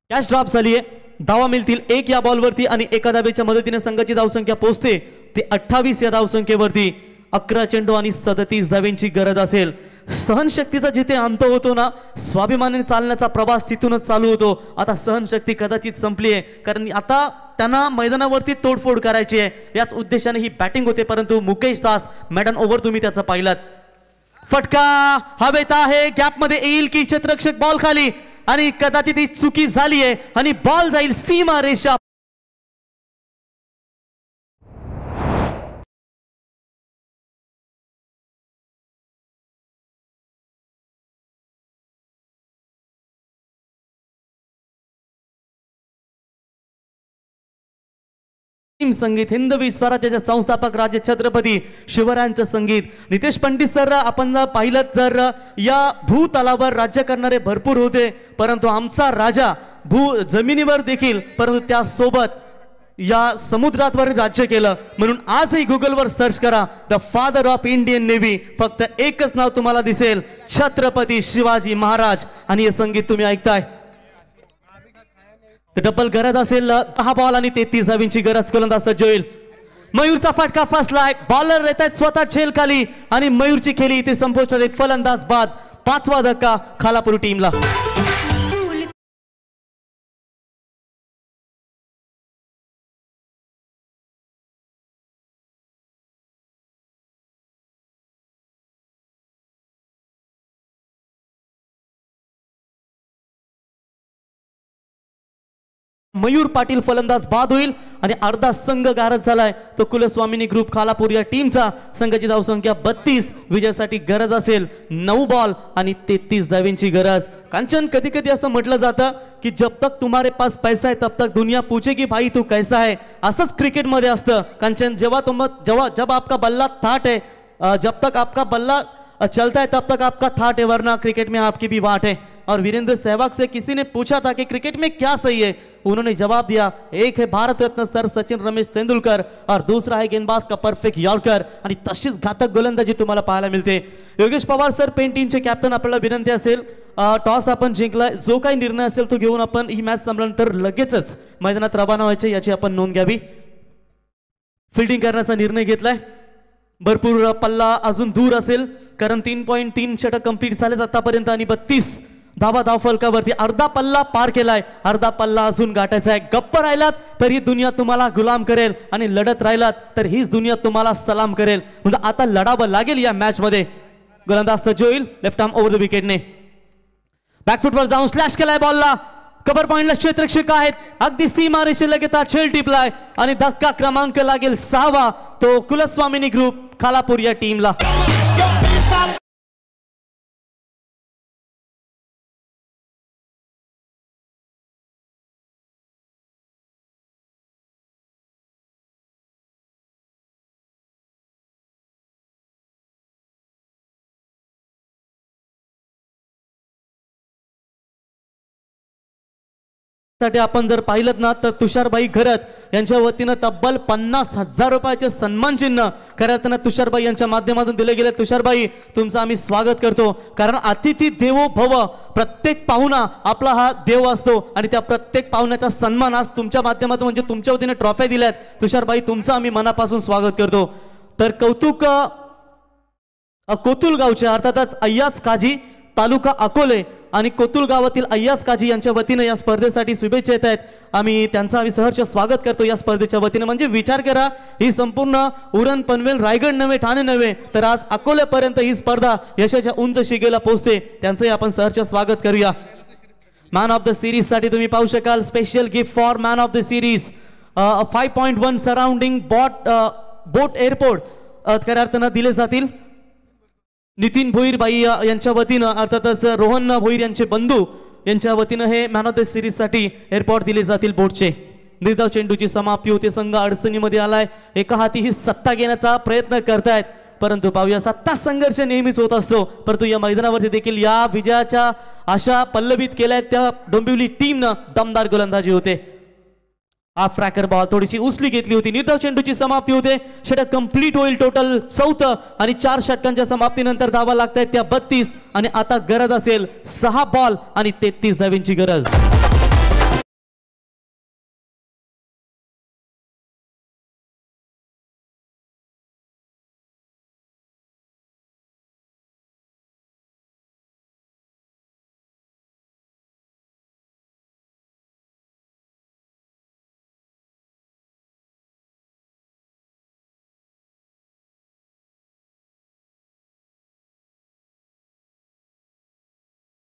कॅच ड्रॉप झालीये. धावा मिळतील 1 या बॉलवरती आणि 1 धाबेच्या मदतीने संघाची धावसंख्या पोहोचते ती 28 या धावसंख्येवरती. 11 चेंडू आणि 37 धाब्यांची गरज असेल. सहनशक्तीचा जिथे अंत होतो ना, स्वाभिमानाने चालण्याचा प्रवास तिथूनच चालू होतो. आता सहनशक्ती कदाचित संपली आहे, कारण आता त्यांना मैदानावरती तोडफोड करायची आहे. याच उद्देशाने ही बॅटिंग होते. परंतु मुकेश दास मॅडन ओव्हर तुम्ही त्याचं पाहिलात. फटका हवेत आहे, गॅपमध्ये येईल की क्षेत्ररक्षक बॉल खाली, आणि कदाचित ही चुकी झाली आहे आणि बॉल जाईल सीमा रेषा. संगीत हिंदवी स्वराज्याचे संस्थापक राजे छत्रपती शिवरायांचं संगीत. नितेश पंडित सर, आपण पाहिलं तर या भूतलावर राज्य करणारे भरपूर होते, परंतु आमचा राजा जमिनीवर देखील, परंतु त्यासोबत या समुद्रावर राज्य केलं. म्हणून आजही गुगलवर सर्च करा the father of Indian navy, फक्त एकच नाव तुम्हाला दिसेल, छत्रपती शिवाजी महाराज. आणि हे संगीत तुम्ही ऐकताय. डबल गरज असेल 10 बॉल आणि 33 धाबींची गरज. गोलंदाज सज्ज होईल. मयूरचा फटका फसलाय, बॉलर येत आहेत स्वतः झेल खाली आणि मयूरची खेळी इथे संपुष्टात. फलंदाज बाद. 5वा धक्का खालापूर टीमला. मयूर पाटील फलंदाज बाद होईल आणि अर्धा संघ गारद झालाय तो कुलस्वामिनी ग्रुप खालापूर या टीमचा. संघाची धावसंख्या 32. विजयासाठी गरज असेल 9 बॉल आणि 33 धाब्यांची गरज. कांचन, कधी कधी असं म्हटलं जातं की जब तक तुम्हारे पास पैसा है तब तक दुनिया पूछेगी भाई तू कैसा है. असंच क्रिकेटमध्ये असतं कांचन. जब आपका बल्ला थाट है, जब तक आपका बल्ला चलता है तब तक आपका थाट है, वरना क्रिकेट में आपकी भी वाट है। और वीरेंद्र सहवाग से किसी ने पूछा था कि क्रिकेट में क्या सही है, उन्होंने जवाब दिया, एक है भारत रत्न सर सचिन रमेश तेंडुलकर और दूसरा है गेंदबाज का परफेक्ट यॉर्कर, आणि तशीच घातक गोलंदाजी तुम्हाला पाहायला मिळते। योगेश पवार सर पेन टीमचे कॅप्टन, आपल्याला विनंती असेल टॉस आपण जिंकलाय, जो काही निर्णय असेल तो घेऊन आपण ही मॅच संपल्यानंतर लगेचच मैदानात रवाना व्हायचे याची आपण नोंद घ्यावी। फिल्डिंग करण्याचा निर्णय घेतलाय, भरपूर पल्ला अजून दूर असेल कारण 3.3 षटक कंप्लीट झालेत आतापर्यंत आणि 32 धावा धावफलकावरती, अर्धा पल्ला पार केलाय, अर्धा पल्ला अजून गाठायचा आहे। गप्प राहिलात तर ही दुनिया तुम्हाला गुलाम करेल आणि लढत राहिलात तर हीच दुनिया तुम्हाला सलाम करेल। म्हणजे आता लढावं लागेल या मॅच मध्ये। गोलंदाज सज्ज होईल, लेफ्ट आर्म ओव्हर द विकेटने बॅकफुटवर जाऊन स्लॅश केलाय बॉलला, कव्हर पॉइंटला क्षेत्ररक्षक आहेत, अगदी सीमा रेषेलगत खेळ टिपलाय आणि धक्का क्रमांक लागेल 6वा, तो कुलस्वामिनी ग्रुप खालापूर या टीमला। साठी आपण जर पाहिलं ना तर तुषारबाई घरत यांच्या वतीनं तब्बल 50,000 रुपयाचे सन्मान चिन्ह खरं तुषारबाई यांच्या माध्यमातून दिले गेले। तुषारबाई तुमचं आम्ही स्वागत करतो, कारण अतिथी देवो भव, प्रत्येक पाहुणा आपला हा देव असतो आणि त्या प्रत्येक पाहुण्याचा सन्मान आज तुमच्या माध्यमातून म्हणजे तुमच्या वतीने ट्रॉफी दिल्यात। तुषारबाई तुमचं आम्ही मनापासून स्वागत करतो। तर कौतुक कोतुल गावचे अर्थातच अय्याज काजी तालुका अकोले आणि कोतुल गावातील अय्याज काजी यांच्या वतीने या स्पर्धेसाठी शुभेच्छा येत आहेत। आम्ही सहर्ष स्वागत करतो या स्पर्धेच्या वतीने। म्हणजे विचार करा, ही संपूर्ण उरण पनवेल रायगड नव्हे ठाणे नव्हे तर आज अकोल्यापर्यंत ही स्पर्धा यशाच्या उंच शिगेला पोहोचते, त्यांचंही आपण सहर्ष स्वागत करूया। मॅन ऑफ द सिरीज साठी तुम्ही पाहू शकाल special gift for man of the series 5.1 surrounding boat airport खऱ्या अर्थानं दिले जातील। नितीन भोईर बाई यांच्या वतीनं अर्थातच रोहन भोईर यांचे बंधू यांच्या वतीनं हे मॅन ऑफ द सिरीज साठी एअरपोर्ट दिले जातील बोटचे। निर्धाव चेंडूची समाप्ती होते, संघ अडचणीमध्ये आलाय, एका हाती ही सत्ता घेण्याचा प्रयत्न करतायत, परंतु पाहूया सत्ता संघर्ष नेहमीच होत असतो, परंतु या मैदानावरती देखील या विजयाच्या आशा पल्लवित केल्या त्या डोंबिवली टीमनं दमदार गोलंदाजी होते। हाफ ट्रॅकर बॉल थोडीशी उसली घेतली होती, निर्धाव चेंडूची समाप्ती होते, षटक कंप्लीट होईल, टोटल 4 आणि 4 षटकांच्या समाप्तीनंतर धावा लागतायत त्या 32 आणि आता गरज असेल 6 बॉल आणि 33 धावांची गरज।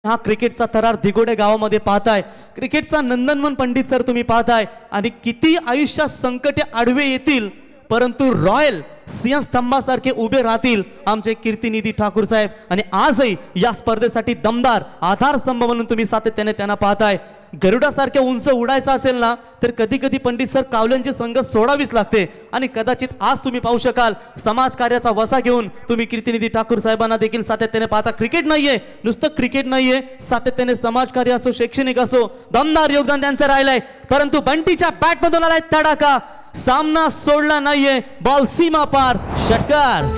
हा क्रिकेटचा थरार दिगोडे गावामध्ये पाहताय, क्रिकेटचा नंदनवन पंडित सर तुम्ही पाहताय आणि किती आयुष्यात संकटे आडवे येतील परंतु रॉयल सिंहस्तंभासारखे उभे राहतील आमचे कीर्तिनिधी ठाकूर साहेब। आणि आजही या स्पर्धेसाठी दमदार आधारस्तंभ म्हणून तुम्ही सातत्याने त्यांना पाहताय। गरुडासारख्या उंच उडायचं असेल ना तर कधी कधी पंडित सर कावल्यांची संगत सोडावीच लागते आणि कदाचित आज तुम्ही पाहू शकाल समाजकार्याचा वसा घेऊन तुम्ही कीर्तिनिधी ठाकूर साहेबांना देखील सातत्याने पाहता। क्रिकेट नाहीये, नुसतं क्रिकेट नाहीये, सातत्याने समाजकार्य असो शैक्षणिक असो दमदार योगदान त्यांचं राहिलंय, परंतु बंटीच्या बॅटमधून आलाय तडाखा, सामना सोडला नाहीये, बॉल सीमा पार, षटकार।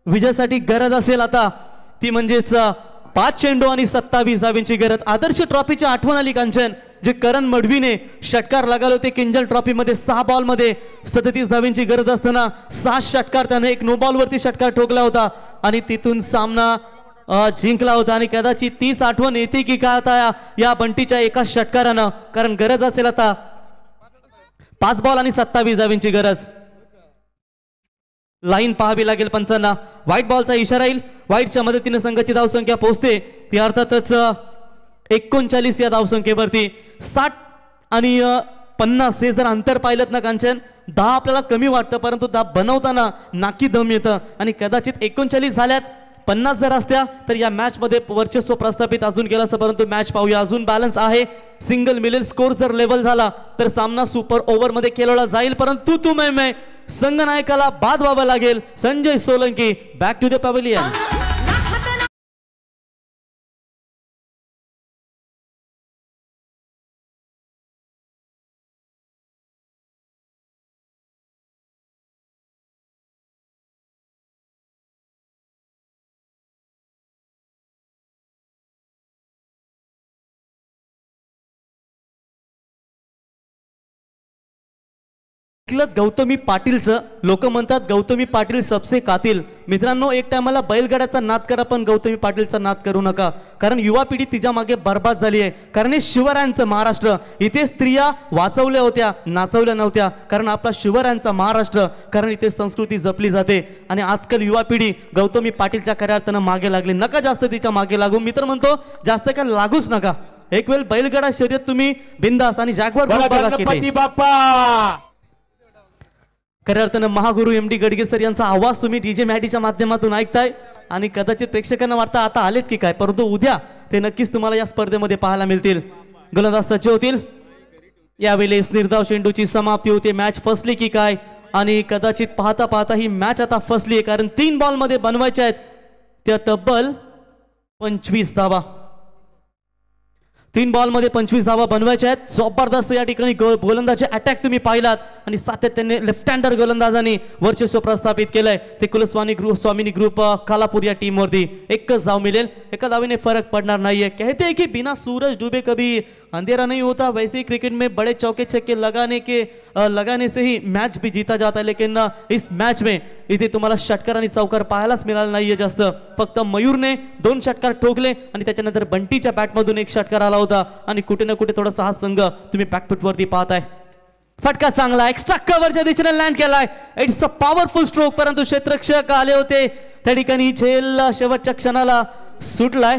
विजयासाठी गरज असेल आता ती म्हणजेच 5 चेंडू आणि 27 धावांची गरज। आदर्श ट्रॉफीची आठवण आली कांचन, जे करण मडवीने षटकार लगावले होते किंजल ट्रॉफी मध्ये 6 बॉल मध्ये 37 धावांची गरज असताना 6 षटकार त्याने एक नो बॉल वरती षटकार ठोकला होता आणि तिथून सामना जिंकला होता। आणि कदाचित तीच आठवण येते की काय आता या बंटीच्या एका षटकारानं, कारण गरज असेल आता 5 बॉल आणि 27 धावांची गरज। लाईन पाहावी लागेल पंचांना, व्हाईट बॉलचा इशारा येईल, व्हाईटच्या मदतीने संघाची धावसंख्या पोहोचते ती अर्थातच 39 या धावसंख्येवरती। 60 आणि 50 हे जर अंतर पाहिलं ना कांचन 10 आपल्याला कमी वाटतं, परंतु 10 बनवताना नाकी दम येतं आणि कदाचित 39 झाल्यात 50 जर असत्या तर या मॅच मध्ये वर्चस्व प्रस्थापित अजून केलं असतं, परंतु मॅच पाहूया अजून बॅलन्स आहे. सिंगल मिलियन स्कोर जर लेवल झाला तर सामना सुपर ओव्हर मध्ये खेळवला जाईल, परंतु तुम्ही संघनायकाला बाद व्हावं लागेल. Sanjay Solanki back to the pavilion. Gautami पाटीलचं लोक म्हणतात गौतमी पाटील सबसे कातील. मित्रांनो, एक टायमाला बैलगाड्याचा नाद करा पण गौतमी पाटीलचा नाद करू नका, कारण युवा पिढी तिच्या मागे बर्बाद झाली आहे. कारण हे शिवरायांचं महाराष्ट्र, इथे स्त्रिया वाचवल्या होत्या, नाचवल्या नव्हत्या, कारण आपला शिवरायांचा महाराष्ट्र, कारण इथे संस्कृती जपली जाते. आणि आजकाल युवा पिढी गौतमी पाटीलच्या खऱ्या अर्थानं मागे लागली. नका जास्त तिच्या मागे लागू. मित्र म्हणतो जास्त काय लागूच नका. एक वेळ बैलगाडा शर्यत तुम्ही बिंदास आणि गणपती बाप्पा. खऱ्या अर्थानं Mahaguru M D Gadge sir यांचा आवाज तुम्ही डीजे मॅडीच्या माध्यमातून ऐकताय आणि कदाचित प्रेक्षकांना वाटतं आता आलेत की काय, परंतु उद्या ते नक्कीच तुम्हाला या स्पर्धेमध्ये पाहायला मिळतील. गोलंदाज सज्ज होतील. यावेळेस निर्धाव चेंडूची समाप्ती होते. मॅच फसली की काय, आणि कदाचित पाहता पाहता ही मॅच आता फसली आहे, कारण 3 बॉल मध्ये बनवायच्या आहेत त्या तब्बल 25 धावा. 3 बॉल मध्ये 25 धावा बनवायच्या आहेत. जबरदस्त या ठिकाणी गोलंदाजी अटॅक तुम्ही पाहिलात आणि सातत्याने लेफ्ट हँडर गोलंदाजांनी वर्चस्व प्रस्थापित केलंय. ते स्वामिनी ग्रुप कालापूर या टीम वरती एकच धाव मिळेल. एका धावेने फरक पडणार नाहीये. कहते हैं कि बिना सूरज डूबे कभी अंधेरा नहीं होता, वैसे ही क्रिकेट में बड़े चौके छक्के लगाने से ही मैच भी जीता जाता है. लेकिन इस मैच में इथे तुम्हाला षटकार आणि चौकार पाहायलाच मिळाला नाहीये जास्त. फक्त मयूरने 2 षटकार ठोकले आणि त्याच्यानंतर बंटीच्या बॅटमधून 1 षटकार आला होता. आणि कुठे ना कुठे थोडासा हा संघ तुम्ही बॅकफूट वरती पाहताय. फटका चांगला एक्स्ट्रा कव्हरच्या दिशेने लँड केलाय. इट्स अ पॉवरफुल स्ट्रोक, परंतु क्षेत्ररक्षक आले होते त्या ठिकाणी. झेल शेवटच्या क्षणाला सुटलाय.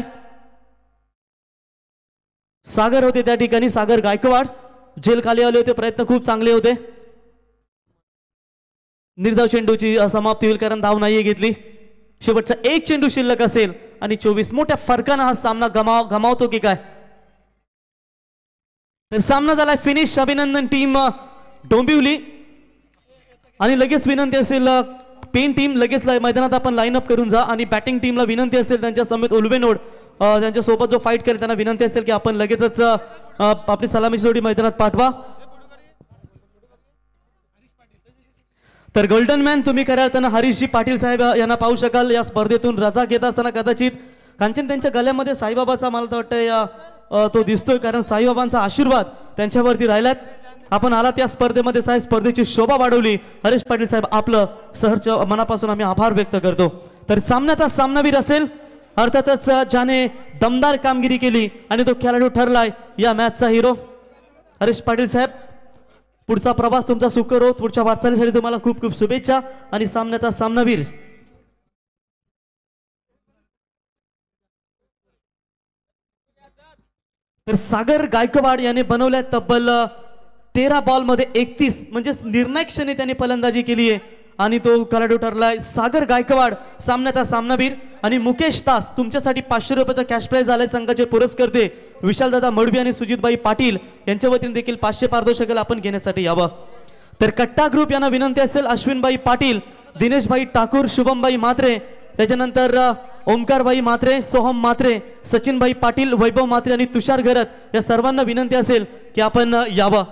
सागर होते त्या ठिकाणी, सागर गायकवाड झेल खाली आले होते. प्रयत्न खूप चांगले होते. निर्धाव चेंडूची समाप्ती होईल कारण धाव नाहीये घेतली. शेवटचा 1 चेंडू शिल्लक असेल आणि 24 मोठ्या फरकानं हा सामना गमावतो की काय. तर सामना झाला फिनिश. अभिनंदन टीम डोंबिवली. आणि लगेच विनंती असेल पेन टीम, लगेच मैदानात आपण लाईनअप करून जा. आणि बॅटिंग टीमला विनंती असेल त्यांच्या समेत उल्वेनोड त्यांच्या सोबत जो फाईट करेल त्यांना विनंती असेल की आपण लगेचच आपली सलामीची जोडी मैदानात पाठवा. तर गोल्डन मॅन तुम्ही खऱ्या अर्थानं हरीशजी पाटील साहेब यांना पाहू शकाल. या स्पर्धेतून रजा घेत असताना कदाचित कांचन त्यांच्या गळ्यामध्ये साईबाबाचा मला तर वाटतं तो दिसतोय, कारण साईबाबांचा आशीर्वाद त्यांच्यावरती राहिलात. आपण आला त्या स्पर्धेमध्ये साहेब, स्पर्धेची शोभा वाढवली. हरीश पाटील साहेब आपलं सहर्ष मनापासून आम्ही आभार व्यक्त करतो. तर सामन्याचा सामनावीर असेल अर्थातच ज्याने दमदार कामगिरी केली आणि तो खेळाडू ठरलाय या मॅचचा हिरो हरीश पाटील साहेब. पुढचा प्रवास तुमचा सुकर हो. पुढच्या वाटचालीसाठी तुम्हाला खूप खूप शुभेच्छा. आणि सामन्याचा सामनावीर तर सागर गायकवाड याने बनवल्या तब्बल 13 बॉल मध्ये 31 म्हणजे निर्णायक क्षणी त्याने फलंदाजी केली आहे आणि तो खेळाडू ठरलाय सागर गायकवाड सामन्याचा सामनावीर. आणि मुकेश दास तुमच्यासाठी 500 रुपयाचा कॅश प्राइज आलाय. संघाचे पुरस्कर्ते विशालदादा मडवी आणि सुजितबाई पाटील यांच्या वतीने देखील 500 पारितोषिक आपण घेण्यासाठी यावं. तर कट्टा ग्रुप यांना विनंती असेल अश्विनबाई पाटील, दिनेशभाई ठाकूर, शुभमबाई म्हात्रे, त्याच्यानंतर ओंकारबाई म्हात्रे, सोहम म्हात्रे, सचिनभाई पाटील, वैभव म्हात्रे आणि तुषार घरत या सर्वांना विनंती असेल की आपण यावं.